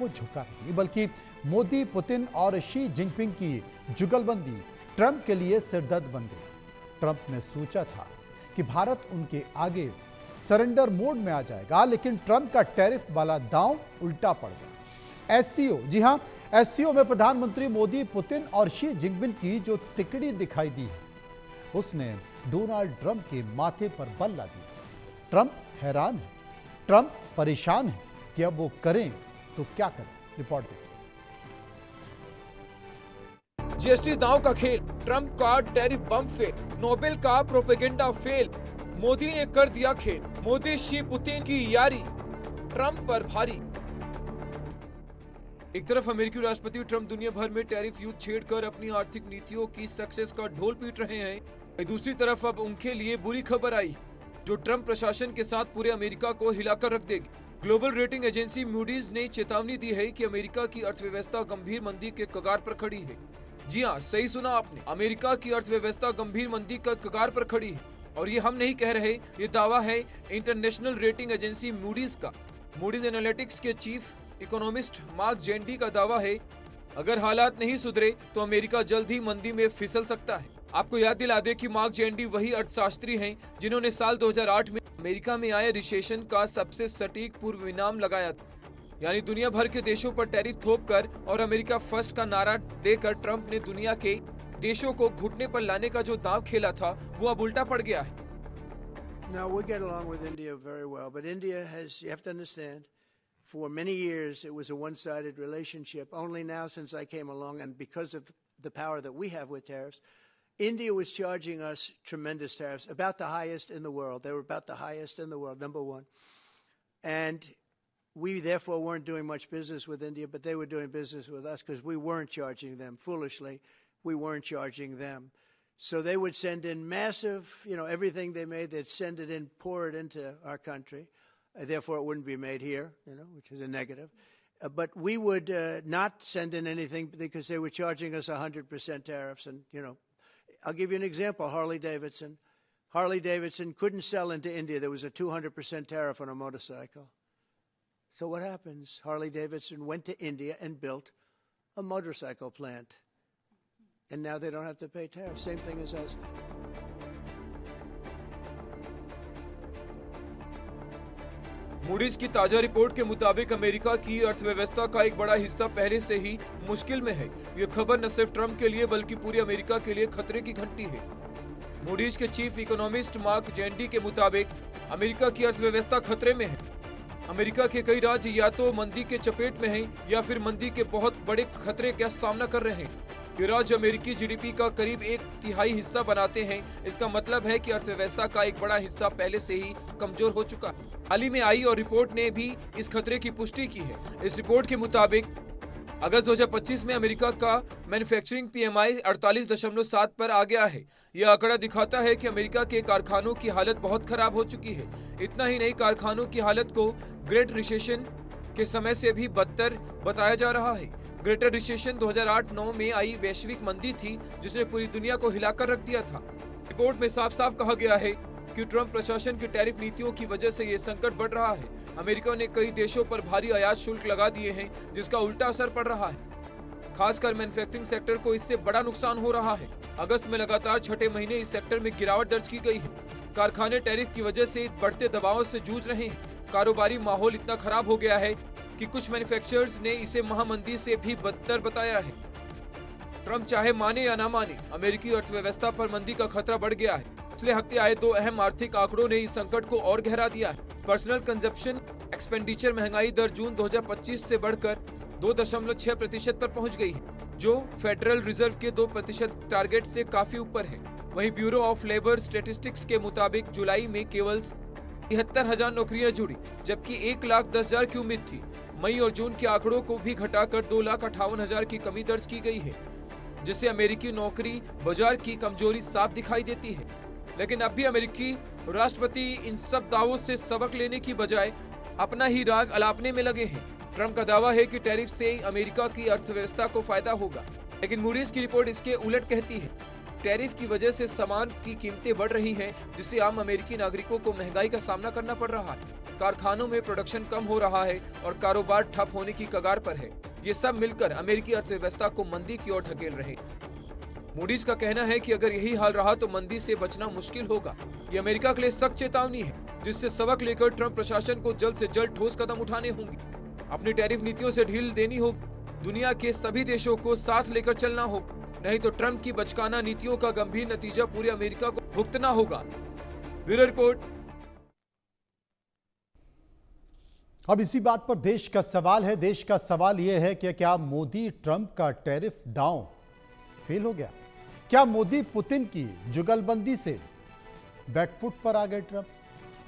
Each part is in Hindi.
वो झुका नहीं, बल्कि मोदी, पुतिन और शी जिनपिंग की जुगलबंदी ट्रंप के लिए सिरदर्द बन गई। ट्रंप ने सोचा था कि भारत उनके आगे सरेंडर मोड में आ जाएगा, लेकिन ट्रंप का टैरिफ वाला दांव उल्टा पड़ गया। एससीओ, जी हां, एससीओ में प्रधानमंत्री मोदी, पुतिन और शी जिनपिंग की जो तिकड़ी दिखाई दी है, उसने डोनाल्ड ट्रंप के माथे पर बल ला दिया। ट्रंप हैरान है, ट्रंप परेशान है कि अब वो करें तो क्या करें। रिपोर्ट देखिए। जीएसटी दांव का खेल, ट्रंप का टैरिफ बम फेल, नोबेल का प्रोपेगेंडा फेल, मोदी ने कर दिया खेल। मोदी शी पुतिन की यारी ट्रंप पर भारी। एक तरफ अमेरिकी राष्ट्रपति ट्रंप दुनिया भर में टैरिफ युद्ध छेड़कर अपनी आर्थिक नीतियों की सक्सेस का ढोल पीट रहे हैं, वहीं दूसरी तरफ अब उनके लिए बुरी खबर आई जो ट्रंप प्रशासन के साथ पूरे अमेरिका को हिलाकर रख देगी। ग्लोबल रेटिंग एजेंसी मूडीज ने चेतावनी दी है कि अमेरिका की अर्थव्यवस्था गंभीर मंदी के कगार पर खड़ी है। जी हाँ, सही सुना आपने, अमेरिका की अर्थव्यवस्था गंभीर मंदी के कगार पर खड़ी है। और ये हम नहीं कह रहे, ये दावा है इंटरनेशनल रेटिंग एजेंसी मूडीज का। मूडीज एनालिटिक्स के चीफ इकोनॉमिस्ट मार्क जेंडी का दावा है, अगर हालात नहीं सुधरे तो अमेरिका जल्द ही मंदी में फिसल सकता है। आपको याद दिला दे कि मार्क जेंडी वही अर्थशास्त्री हैं जिन्होंने साल 2008 में अमेरिका में आए रिसेशन का सबसे सटीक पूर्वानुमान लगाया था। यानी दुनिया भर के देशों पर टैरिफ थोपकर और अमेरिका फर्स्ट का नारा देकर ट्रंप ने दुनिया के देशों को घुटने पर लाने का जो दांव खेला था वो अब उल्टा पड़ गया है। Now we get along with India very well, but India has, you have to understand, for many years it was a one-sided relationship. Only now since I came along and because of the power that we have with tariffs, India was charging us tremendous tariffs, about the highest in the world. They were about the highest in the world, number one. And we therefore weren't doing much business with India, but they were doing business with us because we weren't charging them. Foolishly, we weren't charging them. So they would send in massive, everything they made, they'd send it in, pour it into our country. Therefore, it wouldn't be made here, which is a negative. But we would not send in anything because they were charging us 100% tariffs. And, I'll give you an example, Harley Davidson. Harley Davidson couldn't sell into India. There was a 200% tariff on a motorcycle. So what happens? Harley Davidson went to India and built a motorcycle plant. And now they don't have to pay tariffs. Same thing as us. Moody's की ताजा रिपोर्ट के मुताबिक अमेरिका की अर्थव्यवस्था का एक बड़ा हिस्सा पहले से ही मुश्किल में है। ये खबर न सिर्फ ट्रंप के लिए बल्कि पूरी अमेरिका के लिए खतरे की घंटी है। मूडीज के चीफ इकोनॉमिस्ट मार्क जेंडी के मुताबिक अमेरिका की अर्थव्यवस्था खतरे में है। अमेरिका के कई राज्य या तो मंदी के चपेट में हैं या फिर मंदी के बहुत बड़े खतरे का सामना कर रहे हैं। ये राज्य अमेरिकी जीडीपी का करीब 1/3 हिस्सा बनाते हैं। इसका मतलब है कि अर्थव्यवस्था का एक बड़ा हिस्सा पहले से ही कमजोर हो चुका है। हाल ही में आई और रिपोर्ट ने भी इस खतरे की पुष्टि की है। इस रिपोर्ट के मुताबिक अगस्त 2025 में अमेरिका का मैन्युफैक्चरिंग पीएमआई 48.7 पर आ गया है। यह आंकड़ा दिखाता है कि अमेरिका के कारखानों की हालत बहुत खराब हो चुकी है। इतना ही नहीं, कारखानों की हालत को ग्रेट रिसेशन के समय से भी बदतर बताया जा रहा है। ग्रेटर रिसेशन 2008-9 में आई वैश्विक मंदी थी जिसने पूरी दुनिया को हिलाकर रख दिया था। रिपोर्ट में साफ साफ कहा गया है कि ट्रंप प्रशासन की टैरिफ नीतियों की वजह से ये संकट बढ़ रहा है। अमेरिका ने कई देशों पर भारी आयात शुल्क लगा दिए हैं जिसका उल्टा असर पड़ रहा है। खासकर मैन्युफैक्चरिंग सेक्टर को इससे बड़ा नुकसान हो रहा है। अगस्त में लगातार छठे महीने इस सेक्टर में गिरावट दर्ज की गई है। कारखाने टैरिफ की वजह से बढ़ते दबाव से जूझ रहे हैं। कारोबारी माहौल इतना खराब हो गया है कि कुछ मैन्युफैक्चरर्स ने इसे महामंदी से भी बदतर बताया है। ट्रंप चाहे माने या ना माने, अमेरिकी अर्थव्यवस्था पर मंदी का खतरा बढ़ गया है। पिछले हफ्ते आए 2 अहम आर्थिक आंकड़ों ने इस संकट को और गहरा दिया है। पर्सनल कंजप्शन एक्सपेंडिचर महंगाई दर जून 2025 से बढ़कर 2.6% पर पहुंच गई है, जो फेडरल रिजर्व के 2% टारगेट से काफी ऊपर है। वहीं ब्यूरो ऑफ लेबर स्टेटिस्टिक्स के मुताबिक जुलाई में केवल 73,000 नौकरियां जुड़ी, जबकि 1,10,000 की उम्मीद थी। मई और जून के आंकड़ों को भी घटाकर 2,58,000 की कमी दर्ज की गई है, जिससे अमेरिकी नौकरी बाजार की कमजोरी साफ दिखाई देती है। लेकिन अब भी अमेरिकी राष्ट्रपति इन सब दावों से सबक लेने की बजाय अपना ही राग अलापने में लगे हैं। ट्रंप का दावा है कि टैरिफ से अमेरिका की अर्थव्यवस्था को फायदा होगा, लेकिन मूडीज की रिपोर्ट इसके उलट कहती है। टैरिफ की वजह से सामान की कीमतें बढ़ रही हैं, जिससे आम अमेरिकी नागरिकों को महंगाई का सामना करना पड़ रहा है। कारखानों में प्रोडक्शन कम हो रहा है और कारोबार ठप होने की कगार पर है। ये सब मिलकर अमेरिकी अर्थव्यवस्था को मंदी की ओर धकेल रहे। मूडीज का कहना है कि अगर यही हाल रहा तो मंदी से बचना मुश्किल होगा। ये अमेरिका के लिए सख्त चेतावनी है, जिससे सबक लेकर ट्रंप प्रशासन को जल्द से जल्द ठोस कदम उठाने होंगे। अपनी टैरिफ नीतियों से ढील देनी होगी। दुनिया के सभी देशों को साथ लेकर चलना होगा, नहीं तो ट्रंप की बचकाना नीतियों का गंभीर नतीजा पूरे अमेरिका को भुगतना होगा। Bureau report. अब इसी बात पर देश का सवाल है। देश का सवाल यह है कि क्या मोदी ट्रंप का टैरिफ दांव फेल हो गया? क्या मोदी पुतिन की जुगलबंदी से बैकफुट पर आ गए ट्रंप?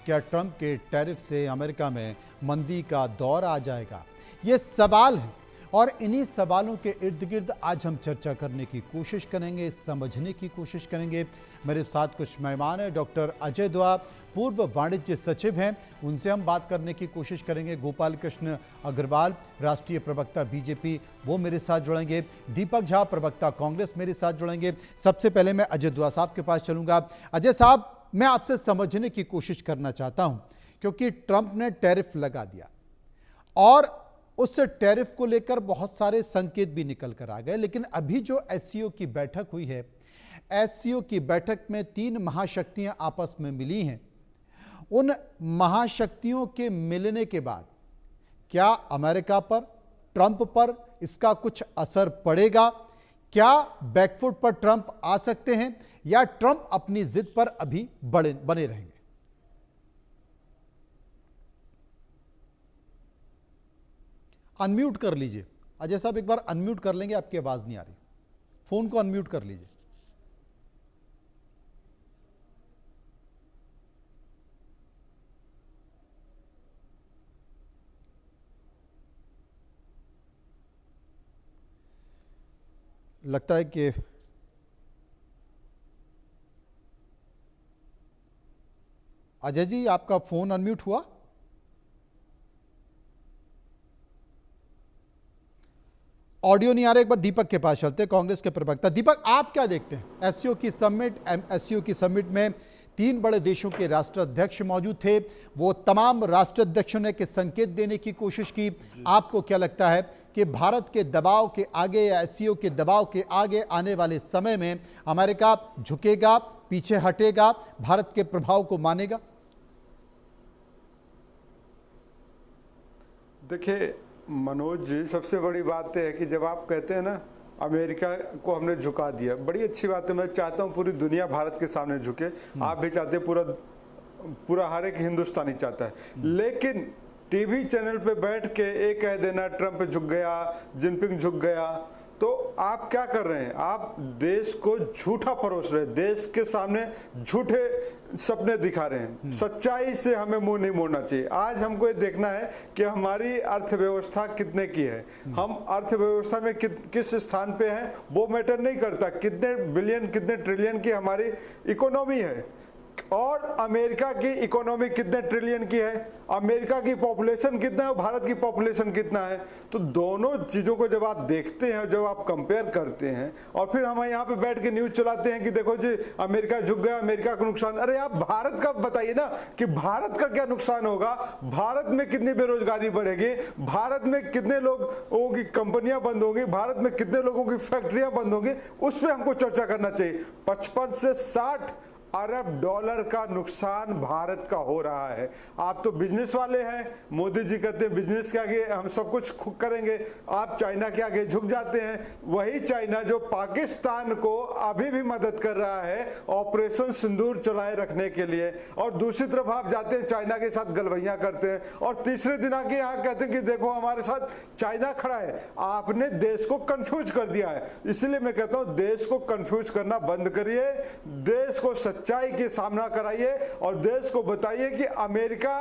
क्या ट्रंप के टैरिफ से अमेरिका में मंदी का दौर आ जाएगा? ये सवाल है और इन्हीं सवालों के इर्द गिर्द आज हम चर्चा करने की कोशिश करेंगे, समझने की कोशिश करेंगे। मेरे साथ कुछ मेहमान हैं। डॉक्टर अजय दुआ पूर्व वाणिज्य सचिव हैं, उनसे हम बात करने की कोशिश करेंगे। गोपाल कृष्ण अग्रवाल राष्ट्रीय प्रवक्ता बीजेपी, वो मेरे साथ जुड़ेंगे। दीपक झा प्रवक्ता कांग्रेस मेरे साथ जुड़ेंगे। सबसे पहले मैं अजय दुआ साहब के पास चलूंगा। अजय साहब, मैं आपसे समझने की कोशिश करना चाहता हूं, क्योंकि ट्रंप ने टैरिफ लगा दिया और उस टैरिफ को लेकर बहुत सारे संकेत भी निकल कर आ गए। लेकिन अभी जो एससीओ की बैठक हुई है, एससीओ की बैठक में 3 महाशक्तियां आपस में मिली हैं। उन महाशक्तियों के मिलने के बाद क्या अमेरिका पर, ट्रंप पर इसका कुछ असर पड़ेगा? क्या बैकफुट पर ट्रंप आ सकते हैं या ट्रंप अपनी जिद पर अभी बने रहेंगे? अनम्यूट कर लीजिए अजय साहब, एक बार अनम्यूट कर लेंगे, आपकी आवाज नहीं आ रही। फोन को अनम्यूट कर लीजिए। लगता है कि अजय जी आपका फोन अनम्यूट हुआ। ऑडियो नहीं आ रहा। एक बार दीपक के पास चलते हैं, कांग्रेस के प्रवक्ता। दीपक, आप क्या देखते हैं? एससीओ की समिट में 3 बड़े देशों के राष्ट्राध्यक्ष मौजूद थे। वो तमाम राष्ट्राध्यक्षों ने के संकेत देने की कोशिश की। आपको क्या लगता है कि भारत के दबाव के आगे या एससीओ के दबाव के आगे आने वाले समय में अमेरिका झुकेगा, पीछे हटेगा, भारत के प्रभाव को मानेगा? देखिए मनोज जी, सबसे बड़ी बात है कि जब आप कहते हैं ना अमेरिका को हमने झुका दिया, बड़ी अच्छी बात है। मैं चाहता हूं पूरी दुनिया भारत के सामने झुके। आप भी चाहते हैं, पूरा हर एक हिंदुस्तानी चाहता है। लेकिन टीवी चैनल पे बैठ के एक कह देना ट्रंप झुक गया, जिनपिंग झुक गया, तो आप क्या कर रहे हैं? आप देश को झूठा परोस रहे हैं, देश के सामने झूठे सपने दिखा रहे हैं। सच्चाई से हमें मुंह नहीं मोड़ना चाहिए। आज हमको ये देखना है कि हमारी अर्थव्यवस्था कितने की है, हम अर्थव्यवस्था में किस स्थान पे हैं, वो मैटर नहीं करता। कितने बिलियन, कितने ट्रिलियन की हमारी इकोनॉमी है और अमेरिका की इकोनॉमी कितने ट्रिलियन की है, अमेरिका की पॉपुलेशन कितना है और भारत की पॉपुलेशन कितना है। तो दोनों चीजों को जब आप देखते हैं, जब आप कंपेयर करते हैं और फिर हम यहाँ पे बैठ के न्यूज चलाते हैं कि देखो जी अमेरिका झुक गया, अमेरिका का नुकसान। अरे आप भारत का बताइए ना कि भारत का क्या नुकसान होगा, भारत में कितनी बेरोजगारी बढ़ेगी, भारत में कितने लोगों की कंपनियां बंद होंगी, भारत में कितने लोगों की फैक्ट्रियां बंद होंगी, उस पर हमको चर्चा करना चाहिए। 55 से 60 अरब डॉलर का नुकसान भारत का हो रहा है। आप तो बिजनेस वाले हैं, मोदी जी कहते हैं बिजनेस के आगे हम सब कुछ करेंगे, आप चाइना के आगे झुक जाते हैं। वही चाइना जो पाकिस्तान को अभी भी मदद कर रहा है ऑपरेशन सिंदूर चलाए रखने के लिए, और दूसरी तरफ आप जाते हैं चाइना के साथ गलवैया करते हैं और तीसरे दिन आके यहाँ कहते हैं कि देखो हमारे साथ चाइना खड़ा है। आपने देश को कंफ्यूज कर दिया है। इसलिए मैं कहता हूं देश को कंफ्यूज करना बंद करिए, देश को सच्चाई के सामना कराइए और देश को बताइए कि अमेरिका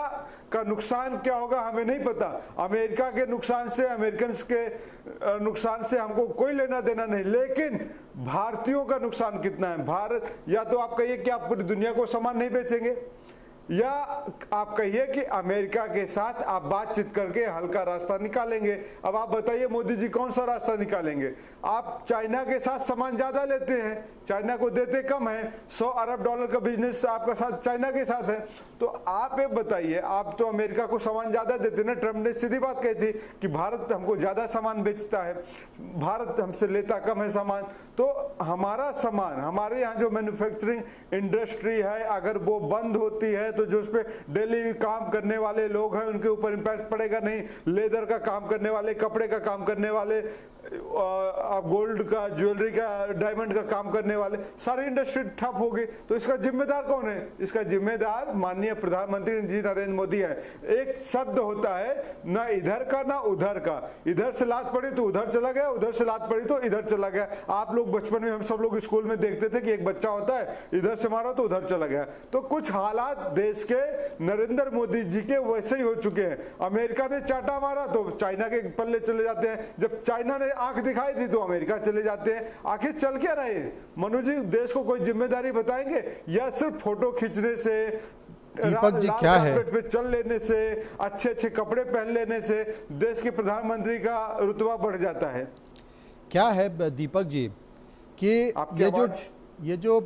का नुकसान क्या होगा हमें नहीं पता। अमेरिका के नुकसान से, अमेरिकन के नुकसान से हमको कोई लेना देना नहीं, लेकिन भारतीयों का नुकसान कितना है। भारत, या तो आप कहिए कि आप पूरी दुनिया को सामान नहीं बेचेंगे, या आप कहिए कि अमेरिका के साथ आप बातचीत करके हल्का रास्ता निकालेंगे। अब आप बताइए मोदी जी कौन सा रास्ता निकालेंगे? आप चाइना के साथ सामान ज्यादा लेते हैं, चाइना को देते कम है। $100 अरब का बिजनेस आपका साथ चाइना के साथ है। तो आप ये बताइए, आप तो अमेरिका को सामान ज्यादा देते ना। ट्रम्प ने सीधी बात कही थी कि भारत हमको ज्यादा सामान बेचता है, भारत हमसे लेता कम है सामान। तो हमारा सामान, हमारे यहाँ जो मैन्युफैक्चरिंग इंडस्ट्री है, अगर वो बंद होती है तो जो उस पर डेली काम करने वाले लोग हैं उनके ऊपर इम्पैक्ट पड़ेगा। नहीं, लेदर का काम करने वाले, कपड़े का काम करने वाले, गोल्ड का, ज्वेलरी का, डायमंड का काम करने वाले, सारी इंडस्ट्री ठप हो गई। तो इसका जिम्मेदार कौन है? इसका जिम्मेदार माननीय प्रधानमंत्री जी नरेंद्र मोदी है। एक शब्द होता है, ना इधर का ना उधर का। इधर से लात पड़ी तो उधर चला गया, उधर से लात पड़ी तो इधर चला गया। आप लोग बचपन में, हम सब लोग स्कूल में देखते थे कि एक बच्चा होता है, इधर से मारो तो उधर चला गया। तो कुछ हालात देश के नरेंद्र मोदी जी के वैसे ही हो चुके हैं। अमेरिका ने चाटा मारा तो चाइना के पल्ले चले जाते हैं, जब चाइना ने आंख दिखाई थी तो अमेरिका चले जाते हैं। आखिर चल क्या रहे? मनु जी, देश को कोई जिम्मेदारी बताएंगे या सिर्फ फोटो खींचने से, दीपक जी क्या है, पे चल लेने से, अच्छे अच्छे कपड़े पहन लेने से देश के प्रधानमंत्री का रुतबा बढ़ जाता है? क्या है दीपक जी कि ये जो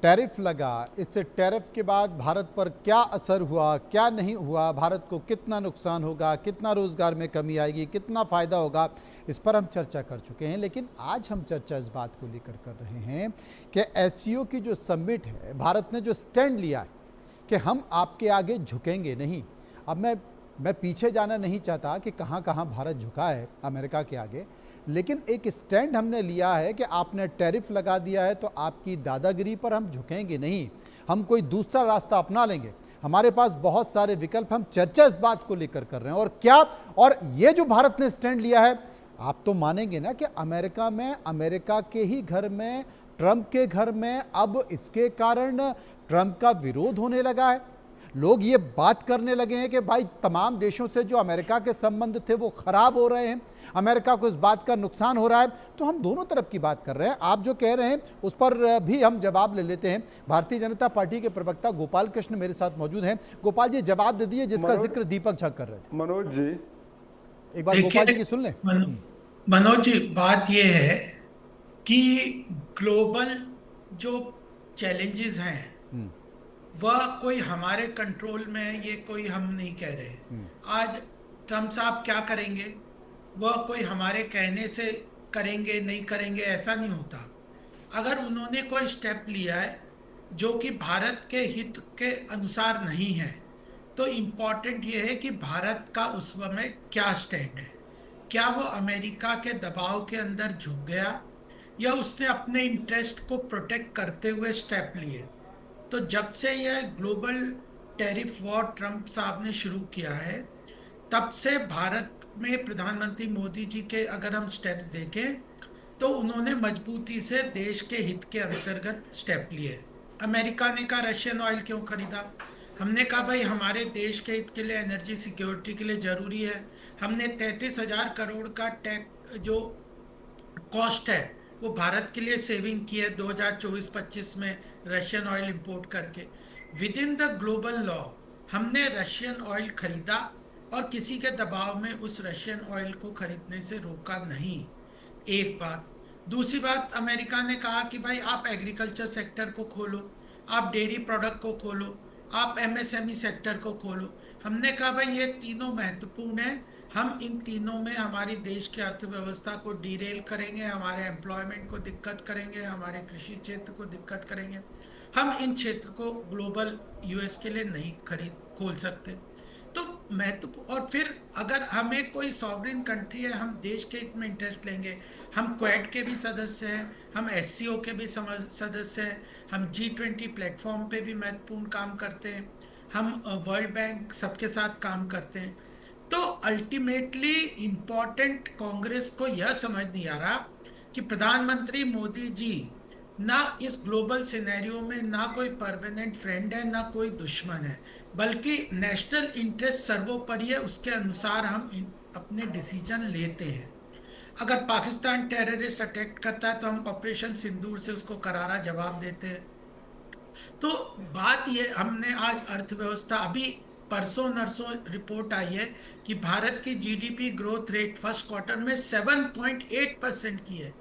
टैरिफ लगा, इससे टैरिफ के बाद भारत पर क्या असर हुआ, क्या नहीं हुआ, भारत को कितना नुकसान होगा, कितना रोजगार में कमी आएगी, कितना फायदा होगा, इस पर हम चर्चा कर चुके हैं। लेकिन आज हम चर्चा इस बात को लेकर कर रहे हैं कि एससीओ की जो समिट है, भारत ने जो स्टैंड लिया है कि हम आपके आगे झुकेंगे नहीं। अब मैं पीछे जाना नहीं चाहता कि कहाँ कहाँ भारत झुका है अमेरिका के आगे, लेकिन एक स्टैंड हमने लिया है कि आपने टैरिफ लगा दिया है तो आपकी दादागिरी पर हम झुकेंगे नहीं, हम कोई दूसरा रास्ता अपना लेंगे। हमारे पास बहुत सारे विकल्प, हम चर्चा इस बात को लेकर कर रहे हैं। और क्या, और ये जो भारत ने स्टैंड लिया है, आप तो मानेंगे ना कि अमेरिका में, अमेरिका के ही घर में, ट्रंप के घर में अब इसके कारण ट्रंप का विरोध होने लगा है। लोग ये बात करने लगे हैं कि भाई तमाम देशों से जो अमेरिका के संबंध थे वो खराब हो रहे हैं, अमेरिका को इस बात का नुकसान हो रहा है। तो हम दोनों तरफ की बात कर रहे हैं। आप जो कह रहे हैं उस पर भी हम जवाब ले लेते हैं। भारतीय जनता पार्टी के प्रवक्ता गोपाल कृष्ण मेरे साथ मौजूद हैं। गोपाल जी जवाब दे दिए जिसका जिक्र दीपक झा कर रहे थे। मनोज जी एक बार गोपाल जी की सुन लें। मनोज जी, बात यह है कि ग्लोबल जो चैलेंजेस हैं वह कोई हमारे कंट्रोल में है, ये कोई हम नहीं कह रहे। आज ट्रम्प साहब क्या करेंगे वह कोई हमारे कहने से करेंगे नहीं करेंगे ऐसा नहीं होता। अगर उन्होंने कोई स्टेप लिया है जो कि भारत के हित के अनुसार नहीं है, तो इम्पॉर्टेंट ये है कि भारत का उस समय क्या स्टैंड है। क्या वो अमेरिका के दबाव के अंदर झुक गया या उसने अपने इंटरेस्ट को प्रोटेक्ट करते हुए स्टेप लिए? तो जब से यह ग्लोबल टैरिफ वॉर ट्रंप साहब ने शुरू किया है, तब से भारत में प्रधानमंत्री मोदी जी के अगर हम स्टेप्स देखें तो उन्होंने मजबूती से देश के हित के अंतर्गत स्टेप लिए। अमेरिका ने कहा रशियन ऑयल क्यों खरीदा? हमने कहा भाई हमारे देश के हित के लिए, एनर्जी सिक्योरिटी के लिए ज़रूरी है। हमने 33,000 करोड़ का टैक्स जो कॉस्ट है वो भारत के लिए सेविंग की है 2024-25 में रशियन ऑयल इंपोर्ट करके। With in the global law हमने रशियन ऑयल खरीदा और किसी के दबाव में उस रशियन ऑयल को खरीदने से रोका नहीं। एक बात। दूसरी बात, अमेरिका ने कहा कि भाई आप एग्रीकल्चर सेक्टर को खोलो, आप डेयरी प्रोडक्ट को खोलो, आप एमएसएमई सेक्टर को खोलो। हमने कहा भाई ये तीनों महत्वपूर्ण है, हम इन तीनों में हमारी देश की अर्थव्यवस्था को डीरेल करेंगे, हमारे एम्प्लॉयमेंट को दिक्कत करेंगे, हमारे कृषि क्षेत्र को दिक्कत करेंगे। हम इन क्षेत्र को ग्लोबल यूएस के लिए नहीं खोल सकते। तो महत्व, और फिर अगर हमें कोई सॉवरेन कंट्री है, हम देश के हित में इंटरेस्ट लेंगे। हम क्वेड के भी सदस्य हैं, हम एससीओ के भी सदस्य हैं, हम G20 प्लेटफॉर्म पे भी महत्वपूर्ण काम करते हैं, हम वर्ल्ड बैंक सबके साथ काम करते हैं। तो अल्टीमेटली इम्पॉर्टेंट कांग्रेस को यह समझ नहीं आ रहा कि प्रधानमंत्री मोदी जी ना इस ग्लोबल सिनेरियो में ना कोई परमानेंट फ्रेंड है ना कोई दुश्मन है, बल्कि नेशनल इंटरेस्ट सर्वोपरि है, उसके अनुसार हम अपने डिसीजन लेते हैं। अगर पाकिस्तान टेररिस्ट अटैक करता है तो हम ऑपरेशन सिंदूर से उसको करारा जवाब देते हैं। तो बात ये, हमने आज अर्थव्यवस्था, अभी परसों नरसों रिपोर्ट आई है कि भारत की GDP growth rate first quarter में 7.8% की है।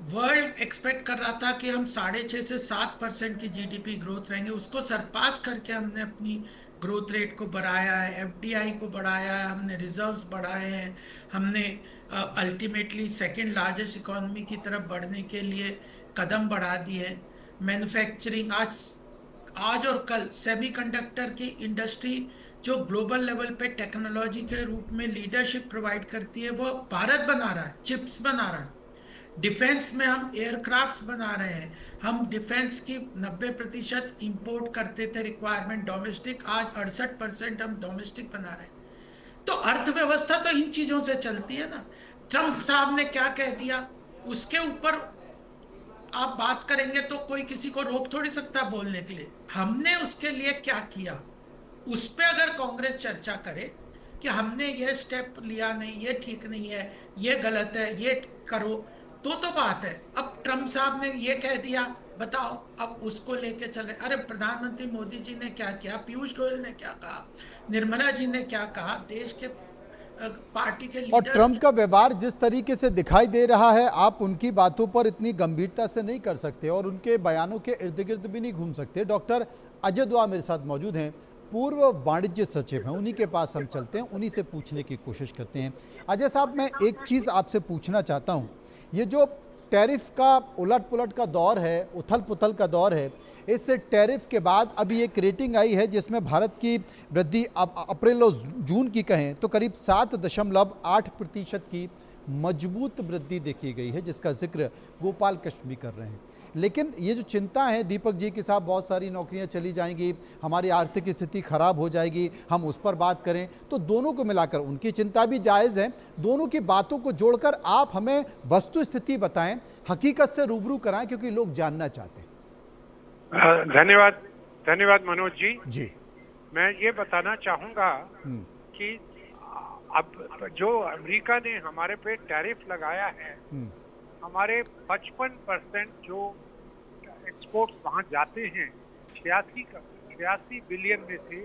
वर्ल्ड एक्सपेक्ट कर रहा था कि हम 6.5 से 7% की जीडीपी ग्रोथ रहेंगे, उसको सरपास करके हमने अपनी ग्रोथ रेट को बढ़ाया है, एफडीआई को बढ़ाया है, हमने रिजर्व्स बढ़ाए हैं, हमने अल्टीमेटली सेकंड लार्जेस्ट इकोनॉमी की तरफ बढ़ने के लिए कदम बढ़ा दिए हैं। मैन्युफैक्चरिंग, आज आज और कल सेमीकंडक्टर की इंडस्ट्री जो ग्लोबल लेवल पे टेक्नोलॉजी के रूप में लीडरशिप प्रोवाइड करती है, वो भारत बना रहा है, चिप्स बना रहा है। डिफेंस में हम एयरक्राफ्ट्स बना रहे हैं। हम डिफेंस की 90% इंपोर्ट करते थे, रिक्वायरमेंट डोमेस्टिक, आज 68% हम डोमेस्टिक बना रहे हैं। तो अर्थव्यवस्था तो इन चीजों से चलती है ना। ट्रम्प साहब ने क्या कह दिया, उसके ऊपर आप बात करेंगे तो कोई किसी को रोक थोड़ी सकता बोलने के लिए। हमने उसके लिए क्या किया, उस पे अगर कांग्रेस चर्चा करे कि हमने ये स्टेप लिया नहीं, ये ठीक नहीं है, ये गलत है, ये करो, तो बात है। अब ट्रम्प साहब ने ये कह दिया, बताओ अब उसको लेके चले। अरे प्रधानमंत्री मोदी जी ने क्या किया, पीयूष गोयल ने क्या कहा, निर्मला जी ने क्या कहा, देश के पार्टी के और लीडर्स। ट्रंप का व्यवहार जिस तरीके से दिखाई दे रहा है, आप उनकी बातों पर इतनी गंभीरता से नहीं कर सकते और उनके बयानों के इर्द गिर्द भी नहीं घूम सकते। डॉक्टर अजय दुआ मेरे साथ मौजूद हैं, पूर्व वाणिज्य सचिव हैं, उन्हीं के पास हम चलते हैं, उन्हीं से पूछने की कोशिश करते हैं। अजय साहब, मैं एक चीज़ आपसे पूछना चाहता हूँ, ये जो टैरिफ का उलट पुलट का दौर है, उथल पुथल का दौर है, इस टैरिफ के बाद अभी एक रेटिंग आई है जिसमें भारत की वृद्धि अप्रैल और जून की कहें तो करीब 7.8% की मजबूत वृद्धि देखी गई है, जिसका जिक्र गोपाल कृष्ण भी कर रहे हैं। लेकिन ये जो चिंता है दीपक जी के साथ, बहुत सारी नौकरियां चली जाएंगी, हमारी आर्थिक स्थिति खराब हो जाएगी, हम उस पर बात करें तो दोनों को मिलाकर उनकी चिंता भी जायज़ है। दोनों की बातों को जोड़कर आप हमें वस्तु स्थिति बताएं, हकीकत से रूबरू कराएं, क्योंकि लोग जानना चाहते हैं। धन्यवाद मनोज जी। जी, मैं ये बताना चाहूंगा कि अब जो अमेरिका ने हमारे पे टैरिफ लगाया है, हमारे 55% जो एक्सपोर्ट्स वहां जाते हैं, 86 बिलियन में से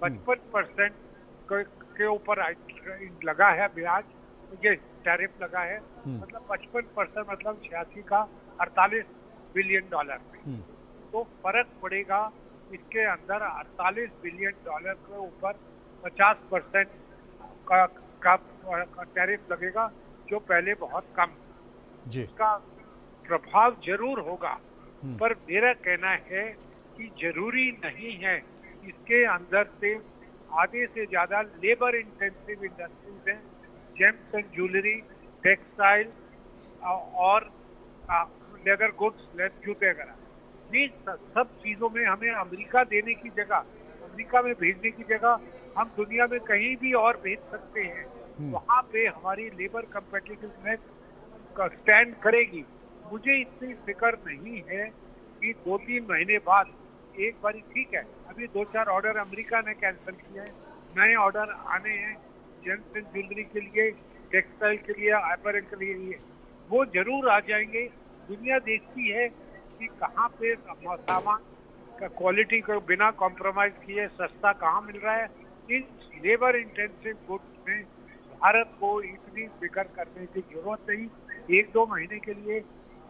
55% के ऊपर लगा है ब्याज, ये टैरिफ लगा है। मतलब 55% मतलब 86 का 48 बिलियन डॉलर में, तो फर्क पड़ेगा इसके अंदर 48 बिलियन डॉलर के ऊपर 50% का टैरिफ लगेगा, जो पहले बहुत कम। इसका प्रभाव जरूर होगा, पर मेरा कहना है कि जरूरी नहीं है। इसके अंदर से आधे से ज्यादा लेबर इंटेंसिव इंडस्ट्रीज हैं, जेम्स एंड ज्वेलरी, टेक्सटाइल और लेदर गुड्स, जूते वगैरह। ये सब चीजों में हमें अमेरिका देने की जगह, अमेरिका में भेजने की जगह हम दुनिया में कहीं भी और भेज सकते हैं। वहां पे हमारी लेबर कम्पिटिटिवनेस स्टैंड करेगी। मुझे इतनी फिक्र नहीं है कि 2-3 महीने बाद एक बारी, ठीक है, अभी 2-4 ऑर्डर अमेरिका ने कैंसिल किए हैं, नए ऑर्डर आने हैं जेम्स एंड ज्वेलरी के लिए, टेक्सटाइल के लिए, अपैरल के लिए, वो जरूर आ जाएंगे। दुनिया देखती है कि कहाँ पे सामान का क्वालिटी को बिना कॉम्प्रोमाइज किए सस्ता कहाँ मिल रहा है। इन लेबर इंटेंसिव गुड्स में भारत को इतनी फिक्र करने की जरूरत नहीं। 1-2 महीने के लिए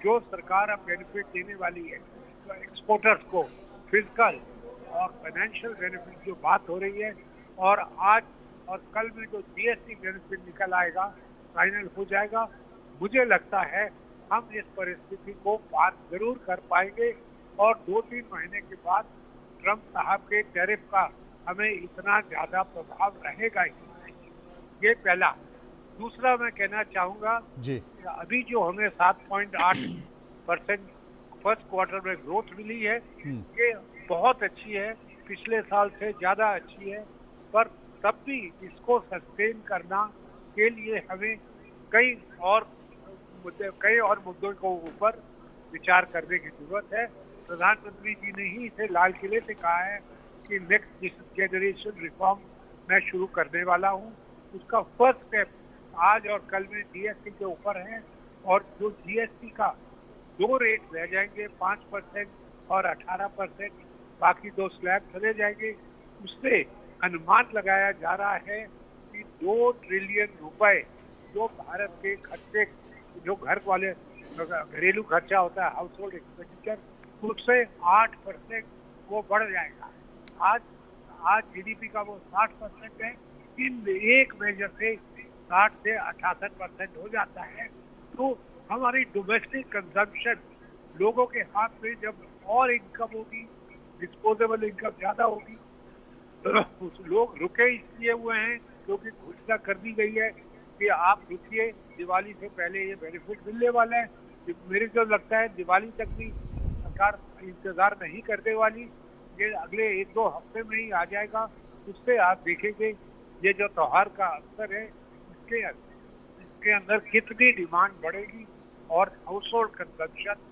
जो सरकार अब बेनिफिट देने वाली है तो एक्सपोर्टर्स को, फिजिकल और फाइनेंशियल बेनिफिट जो बात हो रही है, और आज और कल में जो जीएसटी बेनिफिट निकल आएगा, फाइनल हो जाएगा, मुझे लगता है हम इस परिस्थिति को पार जरूर कर पाएंगे। और 2-3 महीने के बाद ट्रम्प साहब के टैरिफ का हमें इतना ज्यादा प्रभाव रहेगा ही नहीं। ये पहला। दूसरा मैं कहना चाहूंगा जी, अभी जो हमें 7.8% फर्स्ट क्वार्टर में ग्रोथ मिली है, ये बहुत अच्छी है, पिछले साल से ज्यादा अच्छी है, पर तब भी इसको सस्टेन करना के लिए हमें कई और मुद्दों को ऊपर विचार करने की जरूरत है। प्रधानमंत्री जी ने ही इसे लाल किले से कहा है कि नेक्स्ट जनरेशन रिफॉर्म मैं शुरू करने वाला हूँ। उसका फर्स्ट स्टेप आज और कल में जीएसटी के ऊपर है, और जो जीएसटी का 2 रेट रह जाएंगे, 5% और 18% बाकी 2 स्लैब चले जाएंगे। उससे अनुमान लगाया जा रहा है कि 2 ट्रिलियन रुपए जो भारत के खर्चे, जो घर वाले घरेलू खर्चा होता है, हाउस होल्ड एक्सपेंडिचर, उससे 8% वो बढ़ जाएगा। आज जीडीपी का वो 60% है, इन एक मेजर से 60 से 68% हो जाता है। तो हमारी डोमेस्टिक कंजम्पशन, लोगों के हाथ में जब और इनकम होगी, डिस्पोजेबल इनकम ज्यादा होगी, लोग रुके इसलिए हुए हैं क्योंकि घोषणा कर दी गई है कि आप रुकिए, दिवाली से पहले ये बेनिफिट मिलने वाला है। मेरे को लगता है दिवाली तक भी सरकार इंतजार नहीं करने वाली, ये अगले 1-2 हफ्ते में ही आ जाएगा। उससे आप देखेंगे ये जो त्योहार का अवसर है, इसके अंदर कितनी डिमांड बढ़ेगी और हाउस होल्ड कंजम्पशन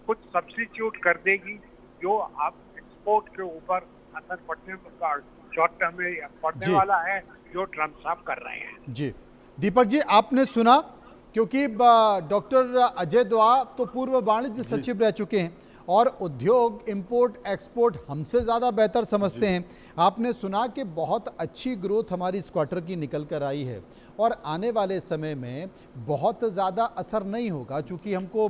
कुछ सब्स्टिट्यूट कर देगी, जो आप एक्सपोर्ट के ऊपर असर पड़ने का शॉर्ट टर्म में पड़ने वाला है, जो ट्रम्प साहब कर रहे हैं। जी दीपक जी, आपने सुना, क्योंकि डॉक्टर अजय द्वा तो पूर्व वाणिज्य सचिव रह चुके हैं और उद्योग, इंपोर्ट एक्सपोर्ट हमसे ज़्यादा बेहतर समझते हैं। आपने सुना कि बहुत अच्छी ग्रोथ हमारी इस क्वार्टर की निकल कर आई है और आने वाले समय में बहुत ज़्यादा असर नहीं होगा, चूँकि हमको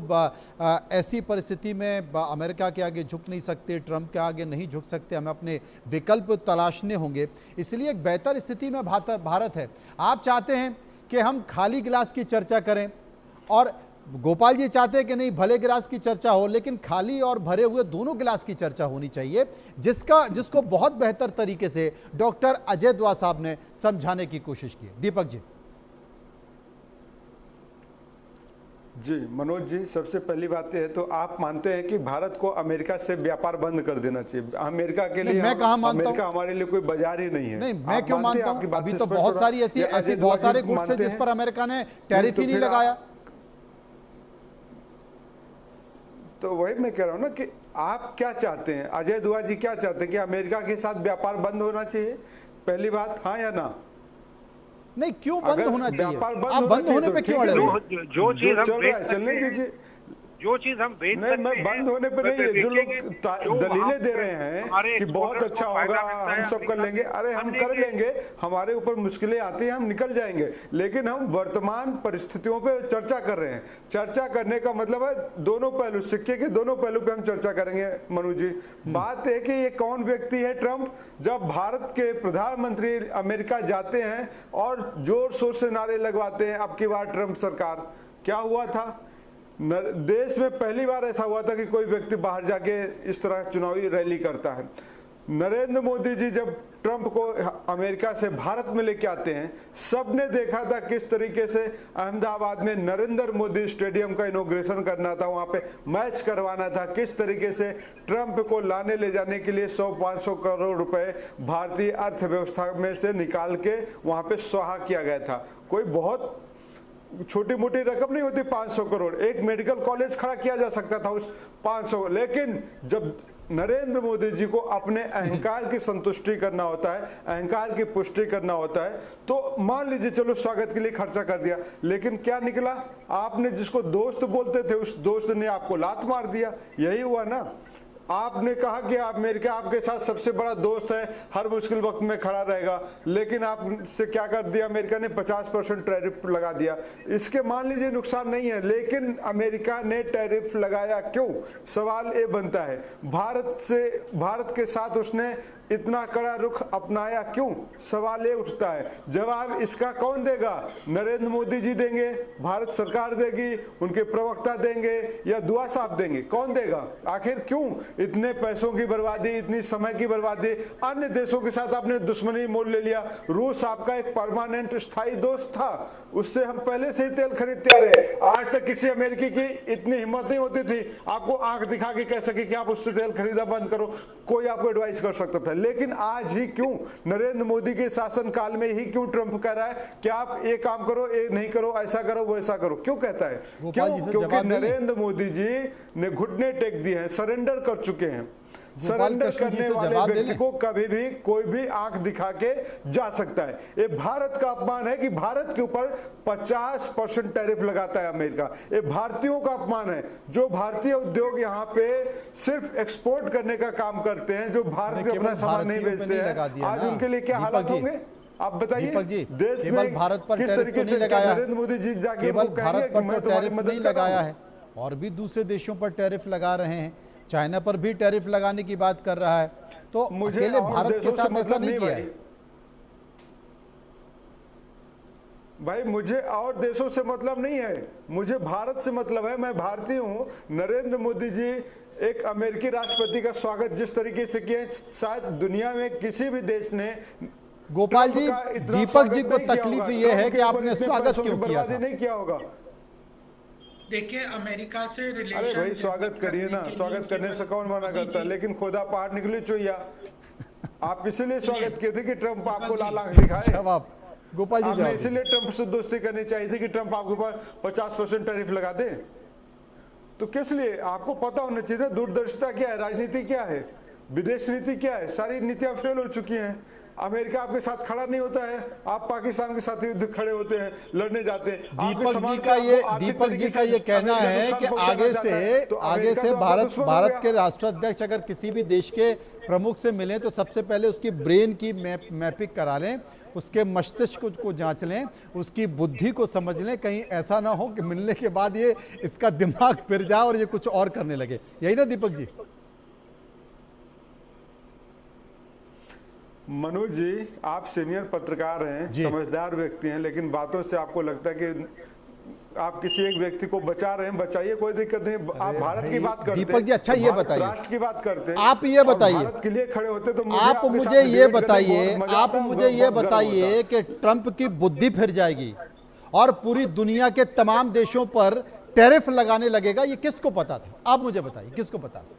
ऐसी परिस्थिति में अमेरिका के आगे झुक नहीं सकते, ट्रंप के आगे नहीं झुक सकते, हमें अपने विकल्प तलाशने होंगे, इसलिए एक बेहतर स्थिति में भारत है। आप चाहते हैं कि हम खाली गिलास की चर्चा करें और गोपाल जी चाहते हैं कि नहीं, भले गिलास की चर्चा हो, लेकिन खाली और भरे हुए दोनों गिलास की चर्चा होनी चाहिए, जिसको बहुत बेहतर तरीके से डॉक्टर अजय द्वा साहब ने समझाने की कोशिश की। दीपक जी। जी मनोज जी, सबसे पहली बात है, तो आप मानते हैं कि भारत को अमेरिका से व्यापार बंद कर देना चाहिए? अमेरिका के लिए मैं कहाँ मानता हूं? अमेरिका हमारे लिए कोई बाजार ही नहीं है। नहीं, मैं क्यों मानता हूं? अभी तो बहुत सारी ऐसी बहुत सारे गुड्स हैं जिस पर अमेरिका ने टैरिफ ही नहीं लगाया। तो वही मैं कह रहा हूं ना कि आप क्या चाहते हैं, अजय द्वा जी क्या चाहते हैं कि अमेरिका के साथ व्यापार बंद होना चाहिए? पहली बात, हाँ या ना? नहीं, क्यों बंद होना चाहिए? आप बंद होने पे क्यों अड़े हुए हैं? जो चीज हम चल रहा है चलने दीजिए। जो चीज हम बेच नहीं, मैं बंद होने पे नहीं है, जो लोग दलीलें दे रहे हैं कि बहुत अच्छा होगा, हम सब कर लेंगे, अरे हम कर लेंगे, हमारे ऊपर मुश्किलें आती हैं, हम निकल जाएंगे, लेकिन हम वर्तमान परिस्थितियों पे चर्चा कर रहे हैं। चर्चा करने का मतलब है दोनों पहलू, सिक्के के दोनों पहलू पे हम चर्चा करेंगे। मनु जी, बात है कि ये कौन व्यक्ति है ट्रंप? जब भारत के प्रधानमंत्री अमेरिका जाते हैं और जोर शोर से नारे लगवाते हैं अब की बार ट्रंप सरकार, क्या हुआ था? देश में पहली बार ऐसा हुआ था कि कोई व्यक्ति बाहर जाके इस तरह चुनावी रैली करता है। नरेंद्र मोदी जी जब ट्रंप को अमेरिका से भारत में लेके आते हैं, सबने देखा था किस तरीके से अहमदाबाद में नरेंद्र मोदी स्टेडियम का इनॉग्रेशन करना था, वहां पे मैच करवाना था, किस तरीके से ट्रंप को लाने ले जाने के लिए 100-500 करोड़ रुपए भारतीय अर्थव्यवस्था में से निकाल के वहां पे स्वाहा किया गया था। कोई बहुत छोटी मोटी रकम नहीं होती 500 करोड़, एक मेडिकल कॉलेज खड़ा किया जा सकता था उस 500। लेकिन जब नरेंद्र मोदी जी को अपने अहंकार की संतुष्टि करना होता है, अहंकार की पुष्टि करना होता है, तो मान लीजिए चलो स्वागत के लिए खर्चा कर दिया, लेकिन क्या निकला? आपने जिसको दोस्त बोलते थे उस दोस्त ने आपको लात मार दिया। यही हुआ ना। आपने कहा कि अमेरिका आपके साथ सबसे बड़ा दोस्त है, हर मुश्किल वक्त में खड़ा रहेगा, लेकिन आपसे क्या कर दिया? अमेरिका ने 50% टैरिफ लगा दिया। इसके मान लीजिए नुकसान नहीं है, लेकिन अमेरिका ने टैरिफ लगाया क्यों? सवाल ये बनता है। भारत के साथ उसने इतना कड़ा रुख अपनाया क्यों? सवाल ये उठता है। जवाब इसका कौन देगा? नरेंद्र मोदी जी देंगे, भारत सरकार देगी, उनके प्रवक्ता देंगे, या दुआ साहब देंगे? कौन देगा? आखिर क्यों इतने पैसों की बर्बादी, इतनी समय की बर्बादी? अन्य देशों के साथ आपने दुश्मनी मोल ले लिया। रूस आपका एक परमानेंट स्थायी दोस्त था, उससे हम पहले से ही तेल खरीदते आ रहे। आज तक किसी अमेरिकी की इतनी हिम्मत नहीं होती थी आपको आंख दिखा के कह सके कि आप उससे तेल खरीदा बंद करो, कोई आपको एडवाइस कर सकता था। लेकिन आज ही क्यों, नरेंद्र मोदी के शासन काल में ही क्यों ट्रंप कह रहा है कि आप ये काम करो, ये नहीं करो, ऐसा करो, वैसा करो? क्यों कहता है? क्यों? क्योंकि नरेंद्र मोदी जी ने घुटने टेक दिए हैं, सरेंडर कर चुके हैं। सरेंडर कृष्ण जी करने से वाले जवाब ले व्यक्ति लें। को कभी भी कोई भी आंख दिखा के जा सकता है। ये भारत का अपमान है कि भारत के ऊपर 50% टैरिफ लगाता है अमेरिका। ये भारतीयों का अपमान है। जो भारतीय उद्योग यहाँ पे सिर्फ एक्सपोर्ट करने का काम करते हैं, जो भारत में अपना सामान नहीं बेचते हैं, आज उनके लिए क्या हालात होंगे आप बताइए। दीपक जी, देश केवल में भारत पर किस टैरिफ तरीके तो से नहीं लगाया, नरेंद्र मोदी जी जाके केवल उनको भारत कहेंगे कि पर मैं तो तुम्हारी टैरिफ मदद नहीं कर रहा लगाया हूं। है, और भी दूसरे देशों पर टैरिफ लगा रहे हैं। चाइना पर भी टैरिफ लगाने की बात कर रहा है, तो मुझे अकेले और भारत के देशों से साथ ऐसा मतलब नहीं किया भाई। है। भाई मुझे और देशों से मतलब नहीं है, मुझे भारत से मतलब है। मैं भारतीय हूं। नरेंद्र मोदी जी एक अमेरिकी राष्ट्रपति का स्वागत जिस तरीके से किया, शायद दुनिया में किसी भी देश ने गोपाल जी, ट्रंप का इतना दीपक स्वागत जी को नहीं किया तकलीफ होगा। ये है ट्रंप कि के आपने ऊपर इतने स्वागत पैसों की क्यों किया बर्बादी था? नहीं किया होगा। देखिए, अमेरिका से अरे रिलेशन भाई स्वागत करिए ना, स्वागत करने से कौन मना करता है, लेकिन खुदा पहाड़ निकली चुईया। आप इसीलिए स्वागत किए थे कि ट्रंप आपको लाल आंख दिखाए। जवाब गोपाल जी, आपने जवाब इसीलिए ट्रंप से दोस्ती करनी चाहिए थी कि ट्रंप आपके ऊपर 50% टैरिफ लगा दे। तो किस लिए? आपको पता होना चाहिए दूरदर्शिता क्या है, राजनीति क्या है, विदेश नीति क्या है। सारी नीतियां फेल हो चुकी हैं। अमेरिका आपके साथ खड़ा नहीं होता है, आप पाकिस्तान के साथ युद्ध खड़े होते हैं, लड़ने जाते हैं। दीपक जी का ये कहना है कि आगे से भारत के राष्ट्राध्यक्ष अगर किसी भी देश के प्रमुख से मिलें तो सबसे पहले उसकी ब्रेन की मैपिंग करा लें, उसके मस्तिष्क को जांच लें, उसकी बुद्धि को समझ लें। कहीं ऐसा ना हो कि मिलने के बाद ये इसका दिमाग फिर जाए और ये कुछ और करने लगे। यही ना दीपक जी? मनोज जी, आप सीनियर पत्रकार हैं, समझदार व्यक्ति हैं, लेकिन बातों से आपको लगता है कि आप किसी एक व्यक्ति को बचा रहे हैं। बचाइए, कोई दिक्कत नहीं। आप भारत की बात करते हैं, दीपक जी, अच्छा ये बताइए, राष्ट्र की बात करते हैं, आप ये बताइए, भारत के लिए खड़े होते तो आप मुझे ये बताइए कि ट्रंप की बुद्धि फिर जाएगी और पूरी दुनिया के तमाम देशों पर टैरिफ लगाने लगेगा, ये किसको पता था? आप मुझे बताइए, किसको पता था?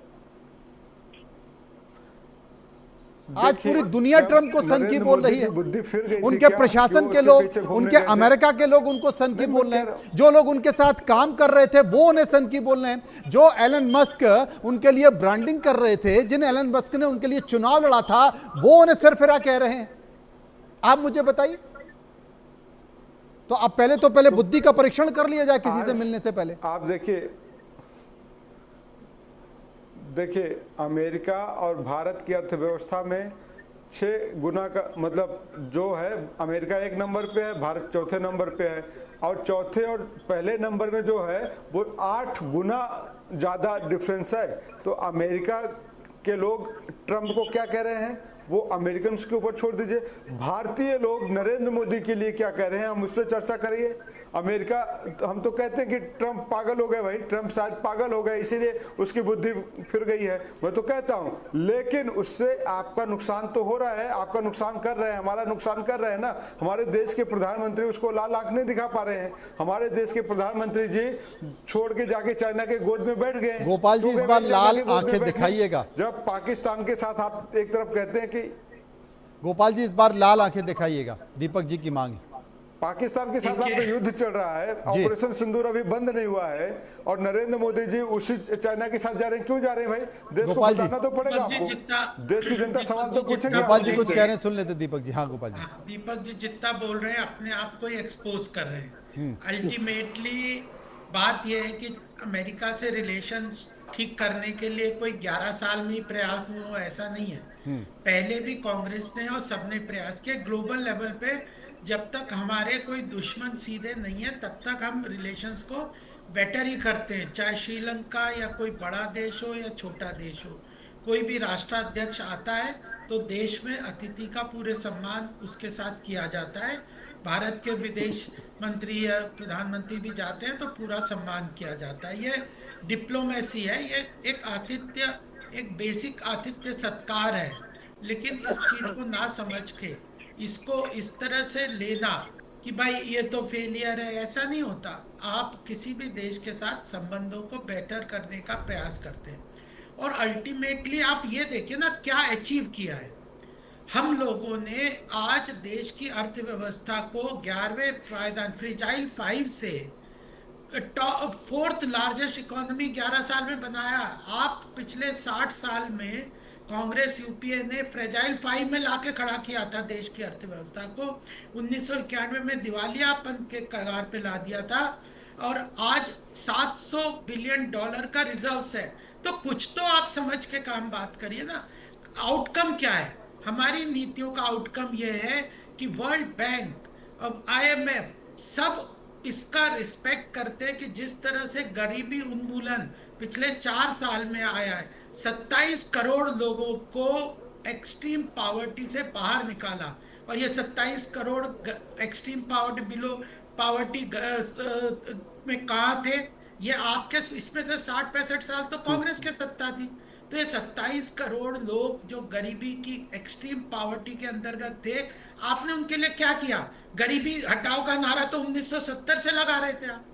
आज पूरी दुनिया ट्रंप को सन की बोल रही है। उनके प्रशासन के लोग, उनके अमेरिका के लोग उनको सन की बोल रहे हैं। जो लोग उनके साथ काम कर रहे थे वो उन्हें सन की बोल रहे हैं। जो एलन मस्क उनके लिए ब्रांडिंग कर रहे थे, जिन एलन मस्क ने उनके लिए चुनाव लड़ा था, वो उन्हें सिरफिरा कह रहे हैं। आप मुझे बताइए, तो अब पहले बुद्धि का परीक्षण कर लिया जाए किसी से मिलने से पहले। आप देखिए अमेरिका और भारत की अर्थव्यवस्था में 6 गुना का मतलब जो है, अमेरिका 1 नंबर पे है, भारत चौथे नंबर पे है, और चौथे और पहले नंबर में जो है वो 8 गुना ज़्यादा डिफरेंस है। तो अमेरिका के लोग ट्रंप को क्या कह रहे हैं वो अमेरिकन के ऊपर छोड़ दीजिए। भारतीय लोग नरेंद्र मोदी के लिए क्या कह रहे हैं हम उस पर चर्चा करिए। अमेरिका, हम तो कहते हैं कि ट्रंप पागल हो गए। भाई ट्रंप शायद पागल हो गए, इसीलिए उसकी बुद्धि फिर गई है, मैं तो कहता हूं। लेकिन उससे आपका नुकसान तो हो रहा है, आपका नुकसान कर रहे हैं, हमारा नुकसान कर रहे हैं ना। हमारे देश के प्रधानमंत्री उसको लाल आंख नहीं दिखा पा रहे हैं। हमारे देश के प्रधानमंत्री जी छोड़ के जाके चाइना के गोद में बैठ गए। गोपाल जी, इस बार लाल आंखें दिखाइएगा। जब पाकिस्तान के साथ आप एक तरफ कहते हैं कि गोपाल जी, इस बार लाल आंखें दिखाइएगा, दीपक जी की मांग है। पाकिस्तान के साथ आपका युद्ध चल रहा है, ऑपरेशन सिंदूर अभी बंद नहीं हुआ है, और नरेंद्र मोदी जी उसी चाइना के साथ जा रहे हैं। क्यों जा रहे हैं भाई? देश को बताना तो पड़ेगा आपको। देश की जनता सवाल तो पूछेगी। गोपाल जी कुछ कह रहे हैं, सुन लेते दीपक जी। हाँ गोपाल जी। दीपक जी जितना बोल रहे हैं अपने आप को एक्सपोज कर रहे हैं। अल्टीमेटली बात यह है कि अमेरिका से रिलेशन ठीक करने के लिए कोई 11 साल में ही प्रयास हुआ, ऐसा नहीं है। पहले भी कांग्रेस ने और सबने प्रयास किया। ग्लोबल लेवल पे जब तक हमारे कोई दुश्मन सीधे नहीं है तब तक हम रिलेशंस को बेटर ही करते हैं। चाहे श्रीलंका या कोई बड़ा देश हो या छोटा देश हो, कोई भी राष्ट्राध्यक्ष आता है तो देश में अतिथि का पूरे सम्मान उसके साथ किया जाता है। भारत के विदेश मंत्री या प्रधानमंत्री भी जाते हैं तो पूरा सम्मान किया जाता है। ये डिप्लोमेसी है, ये एक आतिथ्य, एक बेसिक आतिथ्य सत्कार है। लेकिन इस चीज को ना समझ के इसको इस तरह से लेना कि भाई ये तो फेलियर है, ऐसा नहीं होता। आप किसी भी देश के साथ संबंधों को बेटर करने का प्रयास करते हैं और अल्टीमेटली आप ये देखिए ना क्या अचीव किया है। हम लोगों ने आज देश की अर्थव्यवस्था को 11वें पायदान फ्रीजाइल 5 से 4th लार्जेस्ट इकोनॉमी 11 साल में बनाया। आप पिछले 60 साल में कांग्रेस यूपीए ने फ्रेजाइल 5 में लाके खड़ा किया था देश की अर्थव्यवस्था को, 1991 में दिवालियापन के कगार पे ला दिया था, और आज $700 बिलियन का रिजर्व्स है। तो कुछ तो आप समझ के काम बात करिए ना। आउटकम क्या है? हमारी नीतियों का आउटकम यह है कि वर्ल्ड बैंक, अब IMF, सब इसका रिस्पेक्ट करते हैं कि जिस तरह से गरीबी उन्मूलन पिछले 4 साल में आया है, 27 करोड़ लोगों को एक्सट्रीम पॉवर्टी से बाहर निकाला, और ये 27 crore extreme poverty, below poverty में कहाँ थे? ये आपके, इसमें से 60-65 साल तो कांग्रेस के सत्ता थी। तो ये 27 करोड़ लोग जो गरीबी की एक्सट्रीम पॉवर्टी के अंतर्गत थे, आपने उनके लिए क्या किया? गरीबी हटाओ का नारा तो 1970 से लगा रहे थे आप।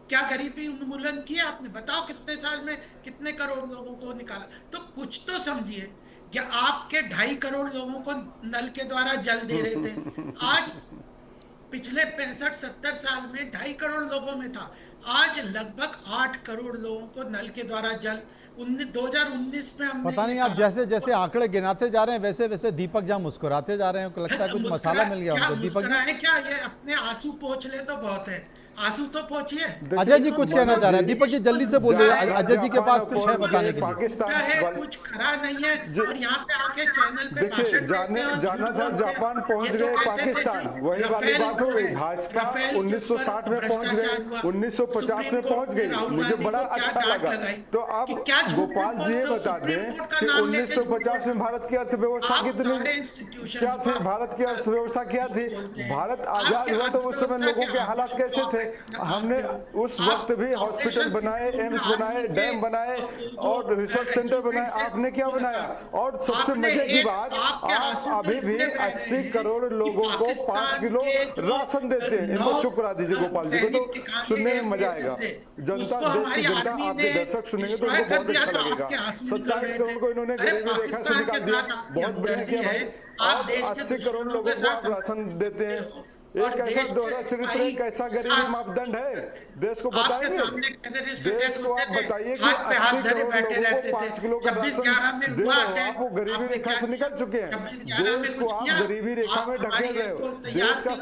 क्या गरीबी उन्मूलन किया आपने? बताओ कितने साल में कितने करोड़ लोगों को निकाला? तो कुछ तो समझिए। क्या आपके 2.5 करोड़ लोगों को नल के द्वारा जल दे रहे थे? आज पिछले 65-70 साल में 2.5 करोड़ लोगों में था, आज लगभग 8 करोड़ लोगों को नल के द्वारा जल। 2019 में हमने, पता नहीं आप जैसे जैसे आंकड़े गिनाते जा रहे हैं वैसे वैसे दीपक जहाँ मुस्कुराते जा रहे हैं, लगता है कुछ मसाला मिल गया उनको। दीपक जी क्या ये अपने आंसू पोंछ ले तो बहुत है, आंसू तो पोंछिए। अजय जी कुछ कहना चाह रहे हैं, दीपक जी जल्दी से बोलिए, अजय जी के पास कुछ है बताने के लिए। पाकिस्तान है कुछ खरा नहीं है, और यहाँ पे आके चैनल पे भाषण देते हैं, जाना था जापान पहुंच गए, पाकिस्तान, वही वाली बात हो गई। भाजपा 1960 में पहुंच गए, 1950 में पहुंच गई, मुझे बड़ा अच्छा लगा। तो अब गोपाल जी ये बता दें कि 1950 में भारत की अर्थव्यवस्था कितनी क्या थी, भारत की अर्थव्यवस्था क्या थी, भारत आजाद हुआ तो उस समय लोगों के हालात कैसे थे? हमने उस वक्त भी हॉस्पिटल बनाए, एम्स बनाए, डैम बनाए और रिसर्च सेंटर बनाए। आपने क्या बनाया? और सबसे मजे की बात, आप अभी भी 80 करोड़ लोगों को 5 किलो राशन देते हैं। इनको चुप करा दीजिए गोपाल जी को, तो सुनने में मजा आएगा। जनता, देश की जनता, आपके दर्शक सुनेंगे तो उनको बहुत अच्छा लगेगा। 27 करोड़ को इन्होंने गरीबी रेखा से निकाल दिया, बहुत बढ़िया किया भाई। अब 80 करोड़ लोगों को आप राशन देते हैं। एक कैसा दोहरा चरित्र है, कैसा गरीबी मापदंड है, देश को बताएंगे? देश को आप बताइए कि 80 करोड़ लोगों को 5 किलो का राशन दे रहे हो आप, वो गरीबी रेखा से निकल चुके हैं। देश को आप गरीबी रेखा में ढकेल रहे हो। देश का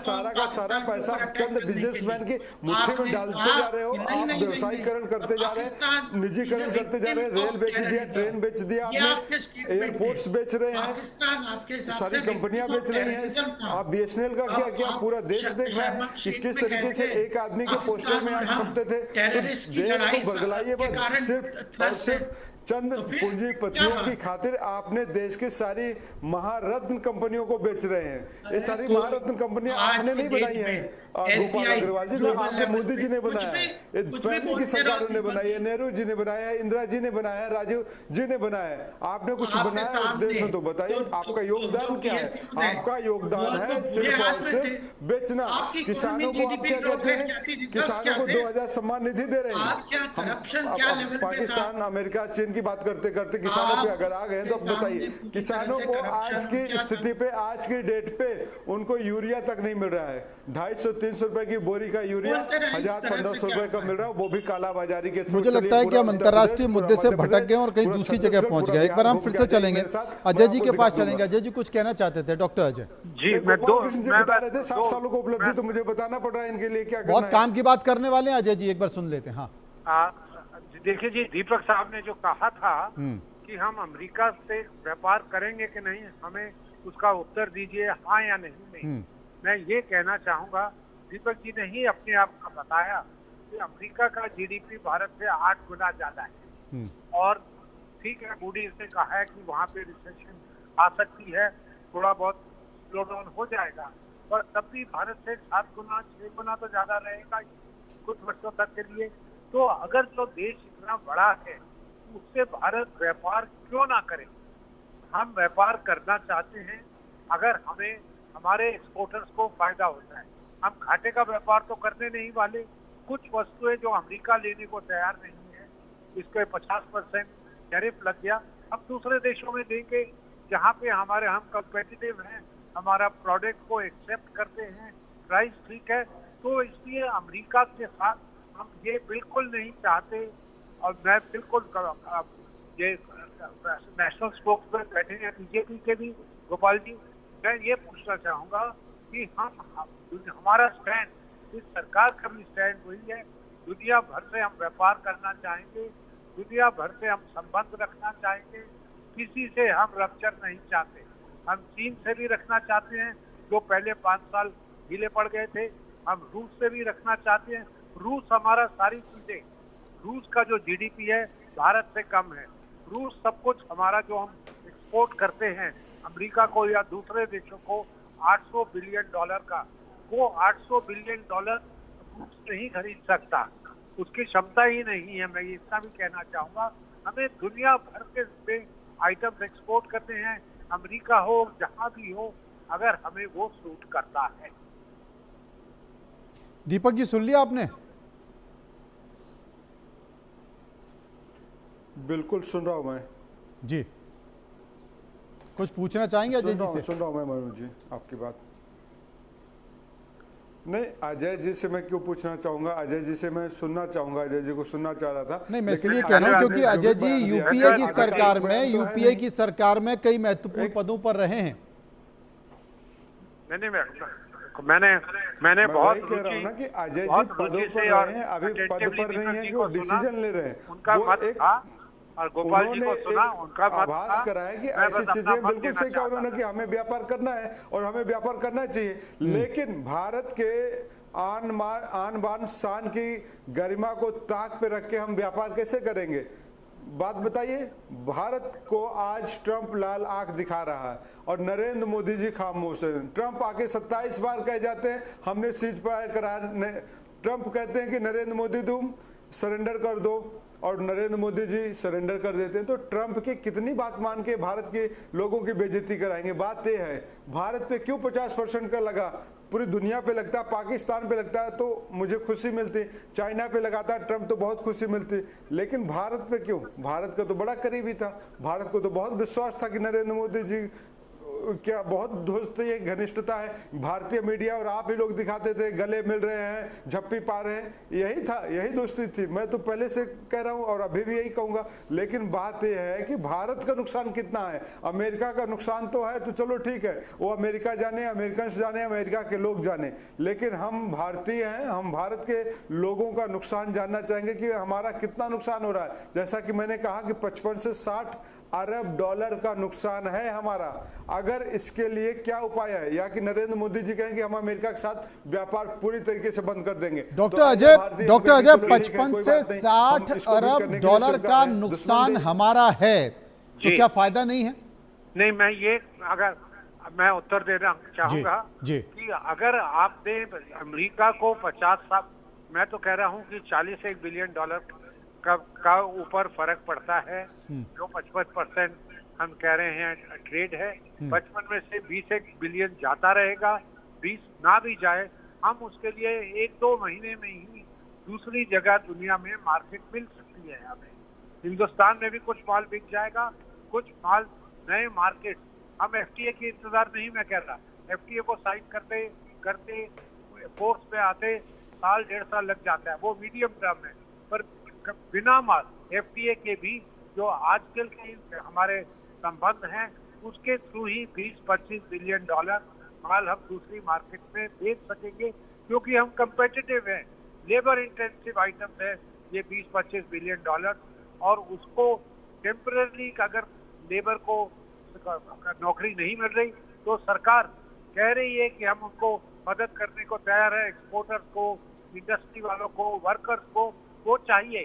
सारा पैसा चंद बिजनेसमैन की मुट्ठी में डालते जा रहे हो। आप व्यवसायीकरण करते जा रहे हैं, निजीकरण करते जा रहे हैं। रेल बेच दिया, ट्रेन बेच दिया आपने, एयरपोर्ट्स बेच रहे हैं, सारी कंपनियां बेच रही हैं। आप BSNL का क्या किया? पूरा देश देख रहा है कि किस तरीके से एक आदमी के पोस्टर में आप छपते थे। तो देश को बदलाइए, बस सिर्फ और सिर्फ चंद पूंजीपतियों की खातिर आपने देश की सारी महारत्न कंपनियों को बेच रहे हैं। ये सारी महारत्न कंपनियां आपने नहीं बनाई हैं, गोपाल अग्रवाल जी ने, आपने मोदी जी ने बनाया, ये पहले की सरकारों ने बनाई है, नेहरू जी ने बनाया, इंदिरा जी ने बनाया, राजीव जी ने बनाया। आपने कुछ बनाया इस देश में तो बताइए, आपका योगदान क्या है? आपका योगदान है सिर्फ और सिर्फ बेचना। किसानों को आप क्या कहते हैं? किसानों को 2000 सम्मान निधि दे रहे हैं। पाकिस्तान, अमेरिका, चीन की बात करते करते किसानों पे अगर आ गए तो अब बताइए, किसानों को आज की स्थिति पे, आज की डेट पे उनको यूरिया तक नहीं मिल रहा है। 250-300 रुपए की बोरी का यूरिया 1000-1500 रुपए का मिल रहा है, वो भी कालाबाजारी के। मुझे लगता है कि हम अंतर्राष्ट्रीय मुद्दे से भटक गए और कहीं दूसरी जगह पहुंच गए। एक बार हम फिर से चलेंगे, अजय जी के पास चलेंगे। अजय जी कुछ कहना चाहते थे? डॉक्टर अजय जी, मैं बता रहे थे 7 सालों को उपलब्धि, तो मुझे बताना पड़ रहा है इनके लिए क्या करना है। बहुत काम की बात करने वाले हैं अजय जी, एक बार सुन लेते हैं। हाँ देखिए जी, दीपक साहब ने जो कहा था कि हम अमेरिका से व्यापार करेंगे कि नहीं, हमें उसका उत्तर दीजिए हाँ या नहीं। मैं ये कहना चाहूंगा, दीपक जी ने ही अपने आप को बताया कि अमेरिका का GDP भारत से 8 गुना ज्यादा है। और ठीक है, मूडीज ने कहा है कि वहाँ पे रिसेशन आ सकती है, थोड़ा बहुत स्लो डाउन हो जाएगा, पर तब भी भारत से 7 गुना 6 गुना तो ज्यादा रहेगा कुछ वर्षों तक के लिए। तो अगर जो देश इतना बड़ा है उससे भारत व्यापार क्यों ना करे? हम व्यापार करना चाहते हैं, अगर हमें हमारे एक्सपोर्टर्स को फायदा होता है। हम घाटे का व्यापार तो करने नहीं वाले। कुछ वस्तुएं जो अमेरिका लेने को तैयार नहीं है, इसके 50% टैरिफ लग गया, अब दूसरे देशों में देंगे जहाँ पे हम कंपेटिटिव हैं, हमारा प्रोडक्ट को एक्सेप्ट करते हैं, प्राइस ठीक है। तो इसलिए अमेरिका के साथ हम ये बिल्कुल नहीं चाहते, और मैं बिल्कुल ये नेशनल स्पोक्समैन बैठे हैं बीजेपी के भी, गोपाल जी, मैं ये पूछना चाहूंगा कि हमारा स्टैंड, इस सरकार का भी स्टैंड वही है। दुनिया भर से हम व्यापार करना चाहेंगे, दुनिया भर से हम संबंध रखना चाहेंगे, किसी से हम रप्चर नहीं चाहते। हम चीन से भी रखना चाहते हैं, जो पहले 5 साल ढीले पड़ गए थे। हम रूस से भी रखना चाहते हैं। रूस हमारा सारी चीजें, रूस का जो जीडीपी है भारत से कम है। रूस सब कुछ हमारा जो हम एक्सपोर्ट करते हैं अमेरिका को या दूसरे देशों को, $800 बिलियन का, वो $800 बिलियन रूस नहीं खरीद सकता, उसकी क्षमता ही नहीं है। मैं इतना भी कहना चाहूंगा, हमें दुनिया भर के आइटम्स एक्सपोर्ट करते हैं, अमेरिका हो जहां भी हो, अगर हमें वो सूट करता है। दीपक जी सुन लिया आपने? बिल्कुल सुन रहा हूं मैं जी। कुछ पूछना चाहेंगे अजय जी से? सुन रहा हूं मैं मनोज जी आपकी बात। नहीं, अजय जी से मैं क्यों पूछना चाहूंगा, अजय जी से मैं सुनना चाहूंगा, अजय जी को सुनना चाह रहा था। नहीं, मैं इसलिए कह रहा हूं क्योंकि अजय जी यूपीए की सरकार में, यूपीए की सरकार में कई महत्वपूर्ण पदों पर रहे हैं। मैंने बहुत कह रहा हूं ना कि अजय जी पदों पर रहे हैं, अभी पद पर नहीं है कि वो डिसीजन ले रहे हैं। उनका मत था और गोपाल जी को सुना, उनका मत आभास कराया कि ऐसी चीजें बिल्कुल सही कहा उन्होंने कि हमें व्यापार करना है और हमें व्यापार करना चाहिए, लेकिन भारत के आन बान शान की गरिमा को ताक पे रख के हम व्यापार कैसे करेंगे? बात बताइए। भारत को आज ट्रंप लाल आंख दिखा रहा है और नरेंद्र मोदी जी खामोश हैं। ट्रंप आके 27 बार कह जाते हैं हमने सीज फायर करा, ट्रंप कहते हैं कि नरेंद्र मोदी तुम सरेंडर कर दो और नरेंद्र मोदी जी सरेंडर कर देते हैं। तो ट्रंप की कितनी बात मान के भारत के लोगों की बेइज्जती कराएंगे? बात यह है, भारत पे क्यों 50% का लगा? पूरी दुनिया पे लगता है, पाकिस्तान पे लगता है तो मुझे खुशी मिलती, चाइना पे लगाता है ट्रंप तो बहुत खुशी मिलती, लेकिन भारत पे क्यों? भारत का तो बड़ा करीबी था, भारत को तो बहुत विश्वास था कि नरेंद्र मोदी जी क्या बहुत दोस्ती है, घनिष्ठता है। भारतीय मीडिया और आप ही लोग दिखाते थे गले मिल रहे हैं, झप्पी पा रहे हैं, यही था, यही दोस्ती थी। मैं तो पहले से कह रहा हूं और अभी भी यही कहूंगा, लेकिन बात यह है कि भारत का नुकसान कितना है। अमेरिका का नुकसान तो है, तो चलो ठीक है, वो अमेरिका जाने, अमेरिकन जाने, अमेरिका के लोग जाने, लेकिन हम भारतीय हैं, हम भारत के लोगों का नुकसान जानना चाहेंगे कि हमारा कितना नुकसान हो रहा है। जैसा कि मैंने कहा कि 55 से 60 अरब डॉलर का नुकसान है हमारा। अगर इसके लिए क्या उपाय है, या कि नरेंद्र मोदी जी कहेंगे हम अमेरिका के साथ व्यापार पूरी तरीके से बंद कर देंगे? डॉक्टर अजय 55 से 60 अरब डॉलर का नुकसान हमारा है, तो क्या फायदा नहीं है? नहीं, मैं ये अगर मैं उत्तर देना चाहूंगा कि अगर आपने अमेरिका को 50 साल, मैं तो कह रहा हूं कि 41 बिलियन डॉलर का ऊपर फर्क पड़ता है, जो 55% हम कह रहे हैं ट्रेड है, 55 में से 20 बिलियन जाता रहेगा, 20 ना भी जाए, हम उसके लिए 1-2 महीने में ही दूसरी जगह दुनिया में मार्केट मिल सकती है। हमें हिंदुस्तान में भी कुछ माल बिक जाएगा, कुछ माल नए मार्केट, हम एफटीए की इंतजार नहीं मैं कह रहा, एफटीए को साइन करते करते फोर्स पे आते साल 1.5 साल लग जाता है, वो मीडियम टर्म है, पर बिना माल एफटीए के भी जो आजकल के हमारे संबंध हैं उसके थ्रू ही 20-25 बिलियन डॉलर माल हम दूसरी मार्केट में बेच सकेंगे, क्योंकि हम कंपेटिटिव हैं, लेबर इंटेंसिव आइटम है ये 20-25 बिलियन डॉलर, और उसको टेम्पररी अगर लेबर को नौकरी नहीं मिल रही तो सरकार कह रही है कि हम उनको मदद करने को तैयार है, एक्सपोर्टर्स को, इंडस्ट्री वालों को, वर्कर्स को, वो चाहिए।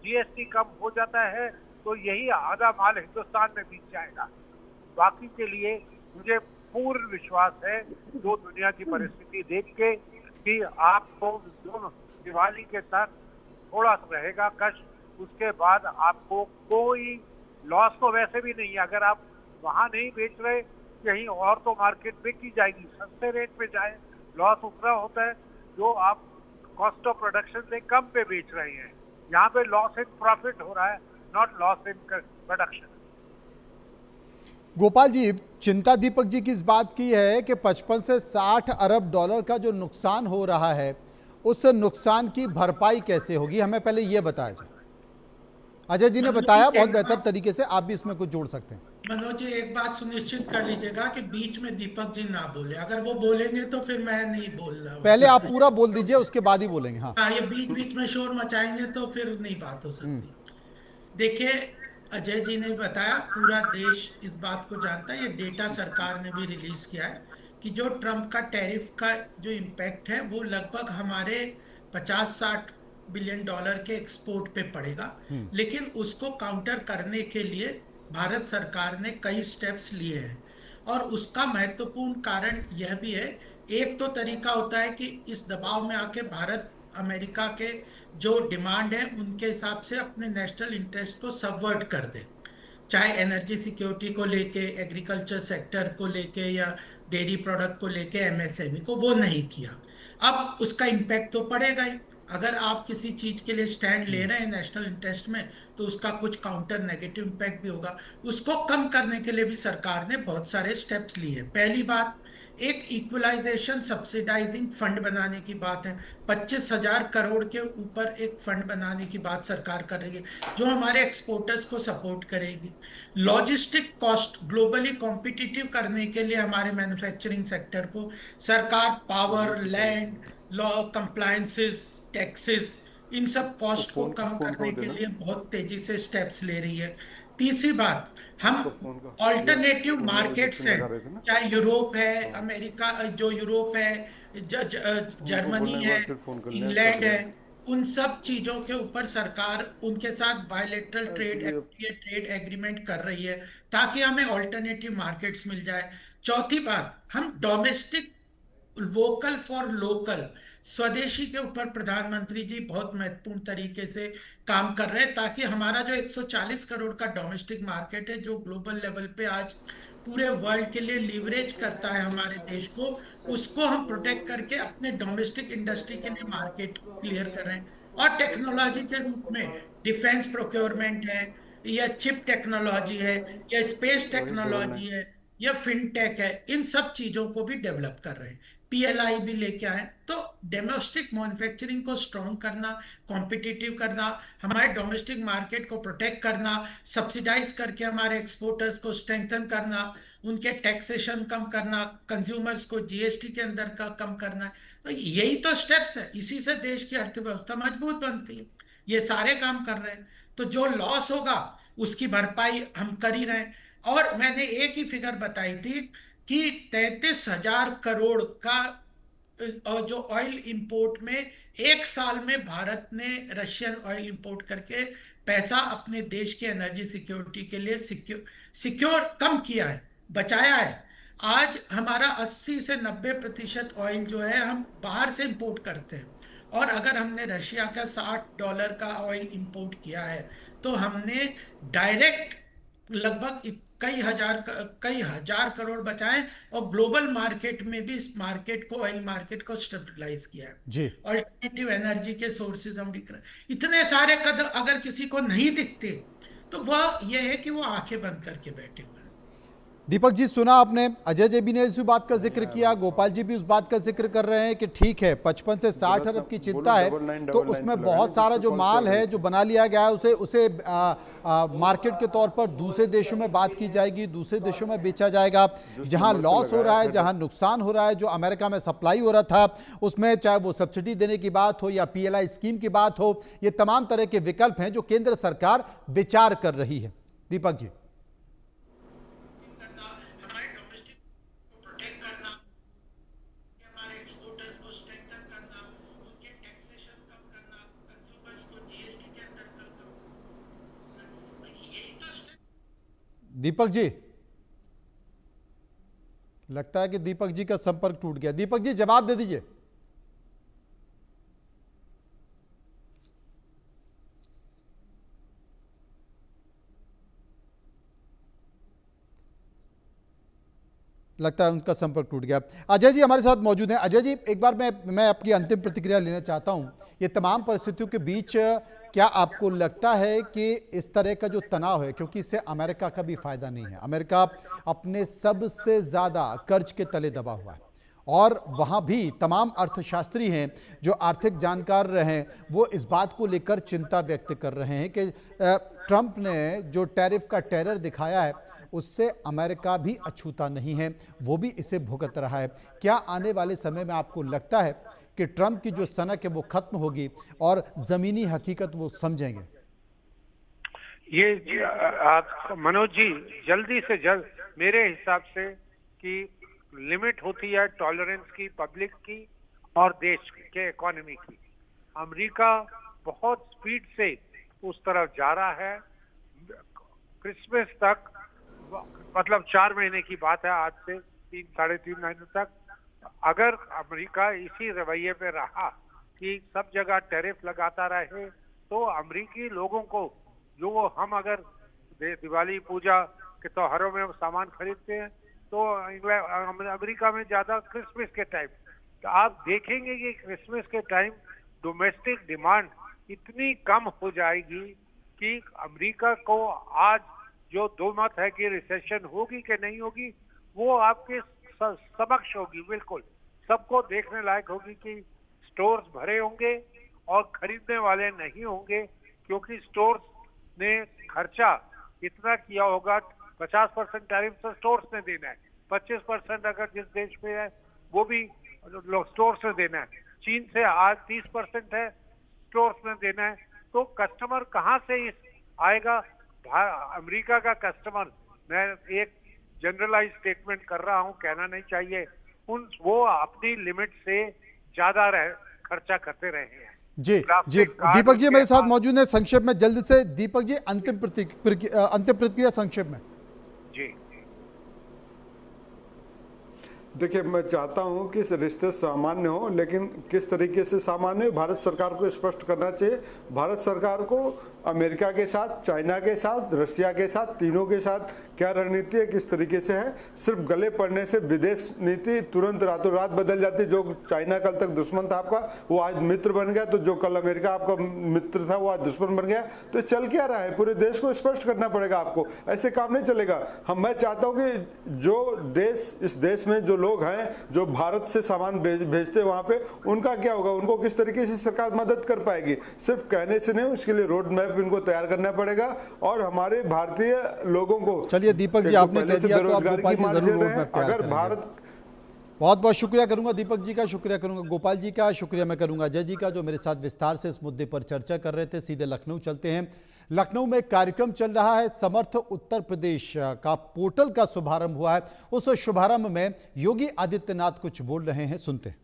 जीएसटी कम हो जाता है तो यही आधा माल हिंदुस्तान में बीत जाएगा। बाकी के लिए मुझे पूर्ण विश्वास है, जो दुनिया की परिस्थिति देख के, कि आपको दिवाली के तक थोड़ा सा रहेगा कष्ट, उसके बाद आपको कोई लॉस तो वैसे भी नहीं है। अगर आप वहां नहीं बेच रहे, कहीं और तो मार्केट बेची जाएगी, सस्ते रेट पे जाए, लॉस उतना होता है जो आप कॉस्ट ऑफ प्रोडक्शन से कम पे बेच रहे हैं। यहाँ पे लॉस इन प्रॉफिट हो रहा है, not loss in production. Gopal ji, चिंता दीपक जी की इस बात की है कि 55 से 60 अरब डॉलर का जो नुकसान हो रहा है, उस नुकसान की भरपाई कैसे होगी, हमें पहले ये बताया जाए। अजय जी ने बताया बहुत बेहतर तरीके से, आप भी इसमें कुछ जोड़ सकते हैं। मनोज जी, एक बात सुनिश्चित कर लीजिएगा कि बीच में दीपक जी ना बोले। अगर वो बोलेंगे तो फिर मैं नहीं बोल रहा हूँ। पहले आप पूरा बोल दीजिए, उसके बाद ही बोलेंगे। हाँ, हाँ, ये बीच बीच में शोर मचाएंगे तो फिर नहीं बात हो सकती। देखिए, अजय जी ने बताया, पूरा देश इस बात को जानता है, ये डेटा सरकार ने भी रिलीज किया है कि जो ट्रम्प का टैरिफ का जो इम्पैक्ट है वो लगभग हमारे 50-60 बिलियन डॉलर के एक्सपोर्ट पे पड़ेगा। लेकिन उसको काउंटर करने के लिए भारत सरकार ने कई स्टेप्स लिए हैं, और उसका महत्वपूर्ण कारण यह भी है। एक तो तरीका होता है कि इस दबाव में आके भारत अमेरिका के जो डिमांड है उनके हिसाब से अपने नेशनल इंटरेस्ट को सबवर्ट कर दे, चाहे एनर्जी सिक्योरिटी को लेके, एग्रीकल्चर सेक्टर को लेके, या डेयरी प्रोडक्ट को लेके, एमएसएमई को। वो नहीं किया। अब उसका इम्पैक्ट तो पड़ेगा ही। अगर आप किसी चीज के लिए स्टैंड ले रहे हैं नेशनल इंटरेस्ट में, तो उसका कुछ काउंटर नेगेटिव इम्पैक्ट भी होगा। उसको कम करने के लिए भी सरकार ने बहुत सारे स्टेप्स लिए हैं। पहली बात, एक इक्वलाइजेशन सब्सिडाइजिंग फंड बनाने की बात है। 25,000 करोड़ के ऊपर एक फंड बनाने की बात सरकार कर रही है, जो हमारे एक्सपोर्टर्स को सपोर्ट करेगी। लॉजिस्टिक कॉस्ट ग्लोबली कॉम्पिटिटिव करने के लिए हमारे मैन्युफैक्चरिंग सेक्टर को सरकार power, land, law compliances, taxes, इन सब कॉस्ट को कम करने के लिए बहुत तेजी से स्टेप्स ले रही है। तीसरी बात, हम ऑल्टरनेटिव मार्केट्स हैं, चाहे यूरोप है, अमेरिका, जो यूरोप है, जर्मनी है, इंग्लैंड है, उन सब चीजों के ऊपर सरकार उनके साथ बायलैटरल ट्रेड एग्रीमेंट कर रही है, ताकि हमें ऑल्टरनेटिव मार्केट्स मिल जाए। चौथी बात, हम डोमेस्टिक वोकल फॉर लोकल, स्वदेशी के ऊपर प्रधानमंत्री जी बहुत महत्वपूर्ण तरीके से काम कर रहे हैं, ताकि हमारा जो 140 करोड़ का डोमेस्टिक मार्केट है, जो ग्लोबल लेवल पे आज पूरे वर्ल्ड के लिए लीवरेज करता है हमारे देश को, उसको हम प्रोटेक्ट करके अपने डोमेस्टिक इंडस्ट्री के लिए मार्केट क्लियर कर रहे हैं। और टेक्नोलॉजी के रूप में डिफेंस प्रोक्योरमेंट है, या चिप टेक्नोलॉजी है, या स्पेस टेक्नोलॉजी है, या फिनटेक है, इन सब चीजों को भी डेवलप कर रहे हैं। पीएलआई भी लेके आए। तो डोमेस्टिक मैन्युफैक्चरिंग को स्ट्रॉन्ग करना, कॉम्पिटिटिव करना, हमारे डोमेस्टिक मार्केट को प्रोटेक्ट करना, सब्सिडाइज करके हमारे एक्सपोर्टर्स को स्ट्रेंथन करना, उनके टैक्सेशन कम करना, कंज्यूमर्स को जीएसटी के अंदर का कम करना है। तो यही तो स्टेप्स है, इसी से देश की अर्थव्यवस्था मजबूत बनती है। ये सारे काम कर रहे हैं, तो जो लॉस होगा उसकी भरपाई हम कर ही रहे हैं। और मैंने एक ही फिगर बताई थी कि 33,000 करोड़ का जो ऑयल इंपोर्ट में एक साल में भारत ने रशियन ऑयल इंपोर्ट करके पैसा अपने देश के एनर्जी सिक्योरिटी के लिए सिक्योर कम किया है, बचाया है। आज हमारा 80 से 90% ऑयल जो है हम बाहर से इंपोर्ट करते हैं, और अगर हमने रशिया का $60 का ऑयल इंपोर्ट किया है, तो हमने डायरेक्ट लगभग कई हजार करोड़ बचाए, और ग्लोबल मार्केट में भी इस मार्केट को, ऑयल मार्केट को स्टेबलाइज किया है जी। ऑल्टरनेटिव एनर्जी के सोर्सेज हम भी कर, इतने सारे कदम अगर किसी को नहीं दिखते तो वह यह है कि वो आंखें बंद करके बैठे हुए। दीपक जी, सुना आपने, अजय जी भी ने इसी बात का जिक्र किया, गोपाल जी भी उस बात का जिक्र कर रहे हैं कि ठीक है 55 से 60 अरब की चिंता है, तो उसमें बहुत सारा जो माल है जो बना लिया गया है उसे मार्केट के तौर पर दूसरे देशों में बात की जाएगी, दूसरे देशों में बेचा जाएगा। जहां लॉस हो रहा है, जहां नुकसान हो रहा है, जो अमेरिका में सप्लाई हो रहा था उसमें, चाहे वो सब्सिडी देने की बात हो या पीएलआई स्कीम की बात हो, ये तमाम तरह के विकल्प हैं जो केंद्र सरकार विचार कर रही है। दीपक जी, दीपक जी, लगता है कि दीपक जी का संपर्क टूट गया। दीपक जी, जवाब दे दीजिए। लगता है उनका संपर्क टूट गया। अजय जी हमारे साथ मौजूद हैं। अजय जी, एक बार मैं आपकी अंतिम प्रतिक्रिया लेना चाहता हूं। ये तमाम परिस्थितियों के बीच क्या आपको लगता है कि इस तरह का जो तनाव है, क्योंकि इससे अमेरिका का भी फायदा नहीं है, अमेरिका अपने सबसे ज्यादा कर्ज के तले दबा हुआ है, और वहाँ भी तमाम अर्थशास्त्री हैं जो आर्थिक जानकार रहे हैं, वो इस बात को लेकर चिंता व्यक्त कर रहे हैं कि ट्रंप ने जो टैरिफ का टेरर दिखाया है उससे अमेरिका भी अछूता नहीं है, वो भी इसे भुगत रहा है। क्या आने वाले समय में आपको लगता है कि ट्रंप की जो सनक है वो खत्म होगी और जमीनी हकीकत वो समझेंगे? ये मनोज जी, जल्दी से जल्द मेरे हिसाब से कि लिमिट होती है टॉलरेंस की, पब्लिक की और देश के इकोनॉमी की। अमेरिका बहुत स्पीड से उस तरफ जा रहा है। क्रिसमस तक, मतलब 4 महीने की बात है, आज से 3-3.5 महीने तक अगर अमेरिका इसी रवैये पे रहा कि सब जगह टैरिफ लगाता रहे, तो अमेरिकी लोगों को, जो हम अगर दिवाली पूजा के त्योहारों में सामान खरीदते हैं तो अमेरिका में ज्यादा क्रिसमस के टाइम, तो आप देखेंगे कि क्रिसमस के टाइम डोमेस्टिक डिमांड इतनी कम हो जाएगी कि अमेरिका को आज जो दो मत है कि रिसेशन होगी कि नहीं होगी, वो आपके समक्ष होगी। बिल्कुल सबको देखने लायक होगी कि स्टोर्स भरे होंगे और खरीदने वाले नहीं होंगे, क्योंकि स्टोर्स ने खर्चा इतना किया होगा। 50% टैरिफ तो स्टोर्स ने देना है, 25% अगर जिस देश में है वो भी स्टोर्स ने देना है। चीन से आज 30% है, स्टोर्स ने देना है। तो कस्टमर कहाँ से आएगा? अमेरिका का कस्टमर, मैं एक जनरलाइज स्टेटमेंट कर रहा हूँ, कहना नहीं चाहिए, वो अपनी लिमिट से ज्यादा खर्चा करते रहे हैं। जी जी, दीपक जी मेरे साथ मौजूद है। संक्षेप में जल्द से दीपक जी, अंतिम प्रतिक्रिया संक्षेप में। जी देखिए, मैं चाहता हूं कि रिश्ते सामान्य हो, लेकिन किस तरीके से सामान्य, भारत सरकार को स्पष्ट करना चाहिए। भारत सरकार को अमेरिका के साथ, चाइना के साथ, रशिया के साथ, तीनों के साथ क्या रणनीति है, किस तरीके से है। सिर्फ गले पड़ने से विदेश नीति तुरंत रातों रात बदल जाती। जो चाइना कल तक दुश्मन था आपका, वो आज मित्र बन गया, तो जो कल अमेरिका आपका मित्र था वो आज दुश्मन बन गया। तो चल क्या रहा है, पूरे देश को स्पष्ट करना पड़ेगा आपको, ऐसे काम नहीं चलेगा। मैं चाहता हूँ कि जो देश, इस देश में जो लोग हैं जो भारत से सामान भेजते हैं वहां पे, उनका क्या होगा, उनको किस तरीके से सरकार मदद कर पाएगी। सिर्फ कहने से नहीं, उसके लिए रोड मैप इनको तैयार करना पड़ेगा। और हमारे भारतीय लोगों को, चलिए दीपक जी आपने कह दिया, तो आप गोपाल जी जरूर रोड मैप तैयार अगर भारत, बहुत बहुत शुक्रिया करूंगा दीपक जी का, शुक्रिया करूंगा गोपाल जी का, शुक्रिया मैं करूंगा अजय जी का, जो मेरे साथ विस्तार से इस मुद्दे पर चर्चा कर रहे थे। सीधे लखनऊ चलते हैं। लखनऊ में कार्यक्रम चल रहा है, समर्थ उत्तर प्रदेश का पोर्टल का शुभारंभ हुआ है। उस शुभारंभ में योगी आदित्यनाथ कुछ बोल रहे हैं, सुनते हैं।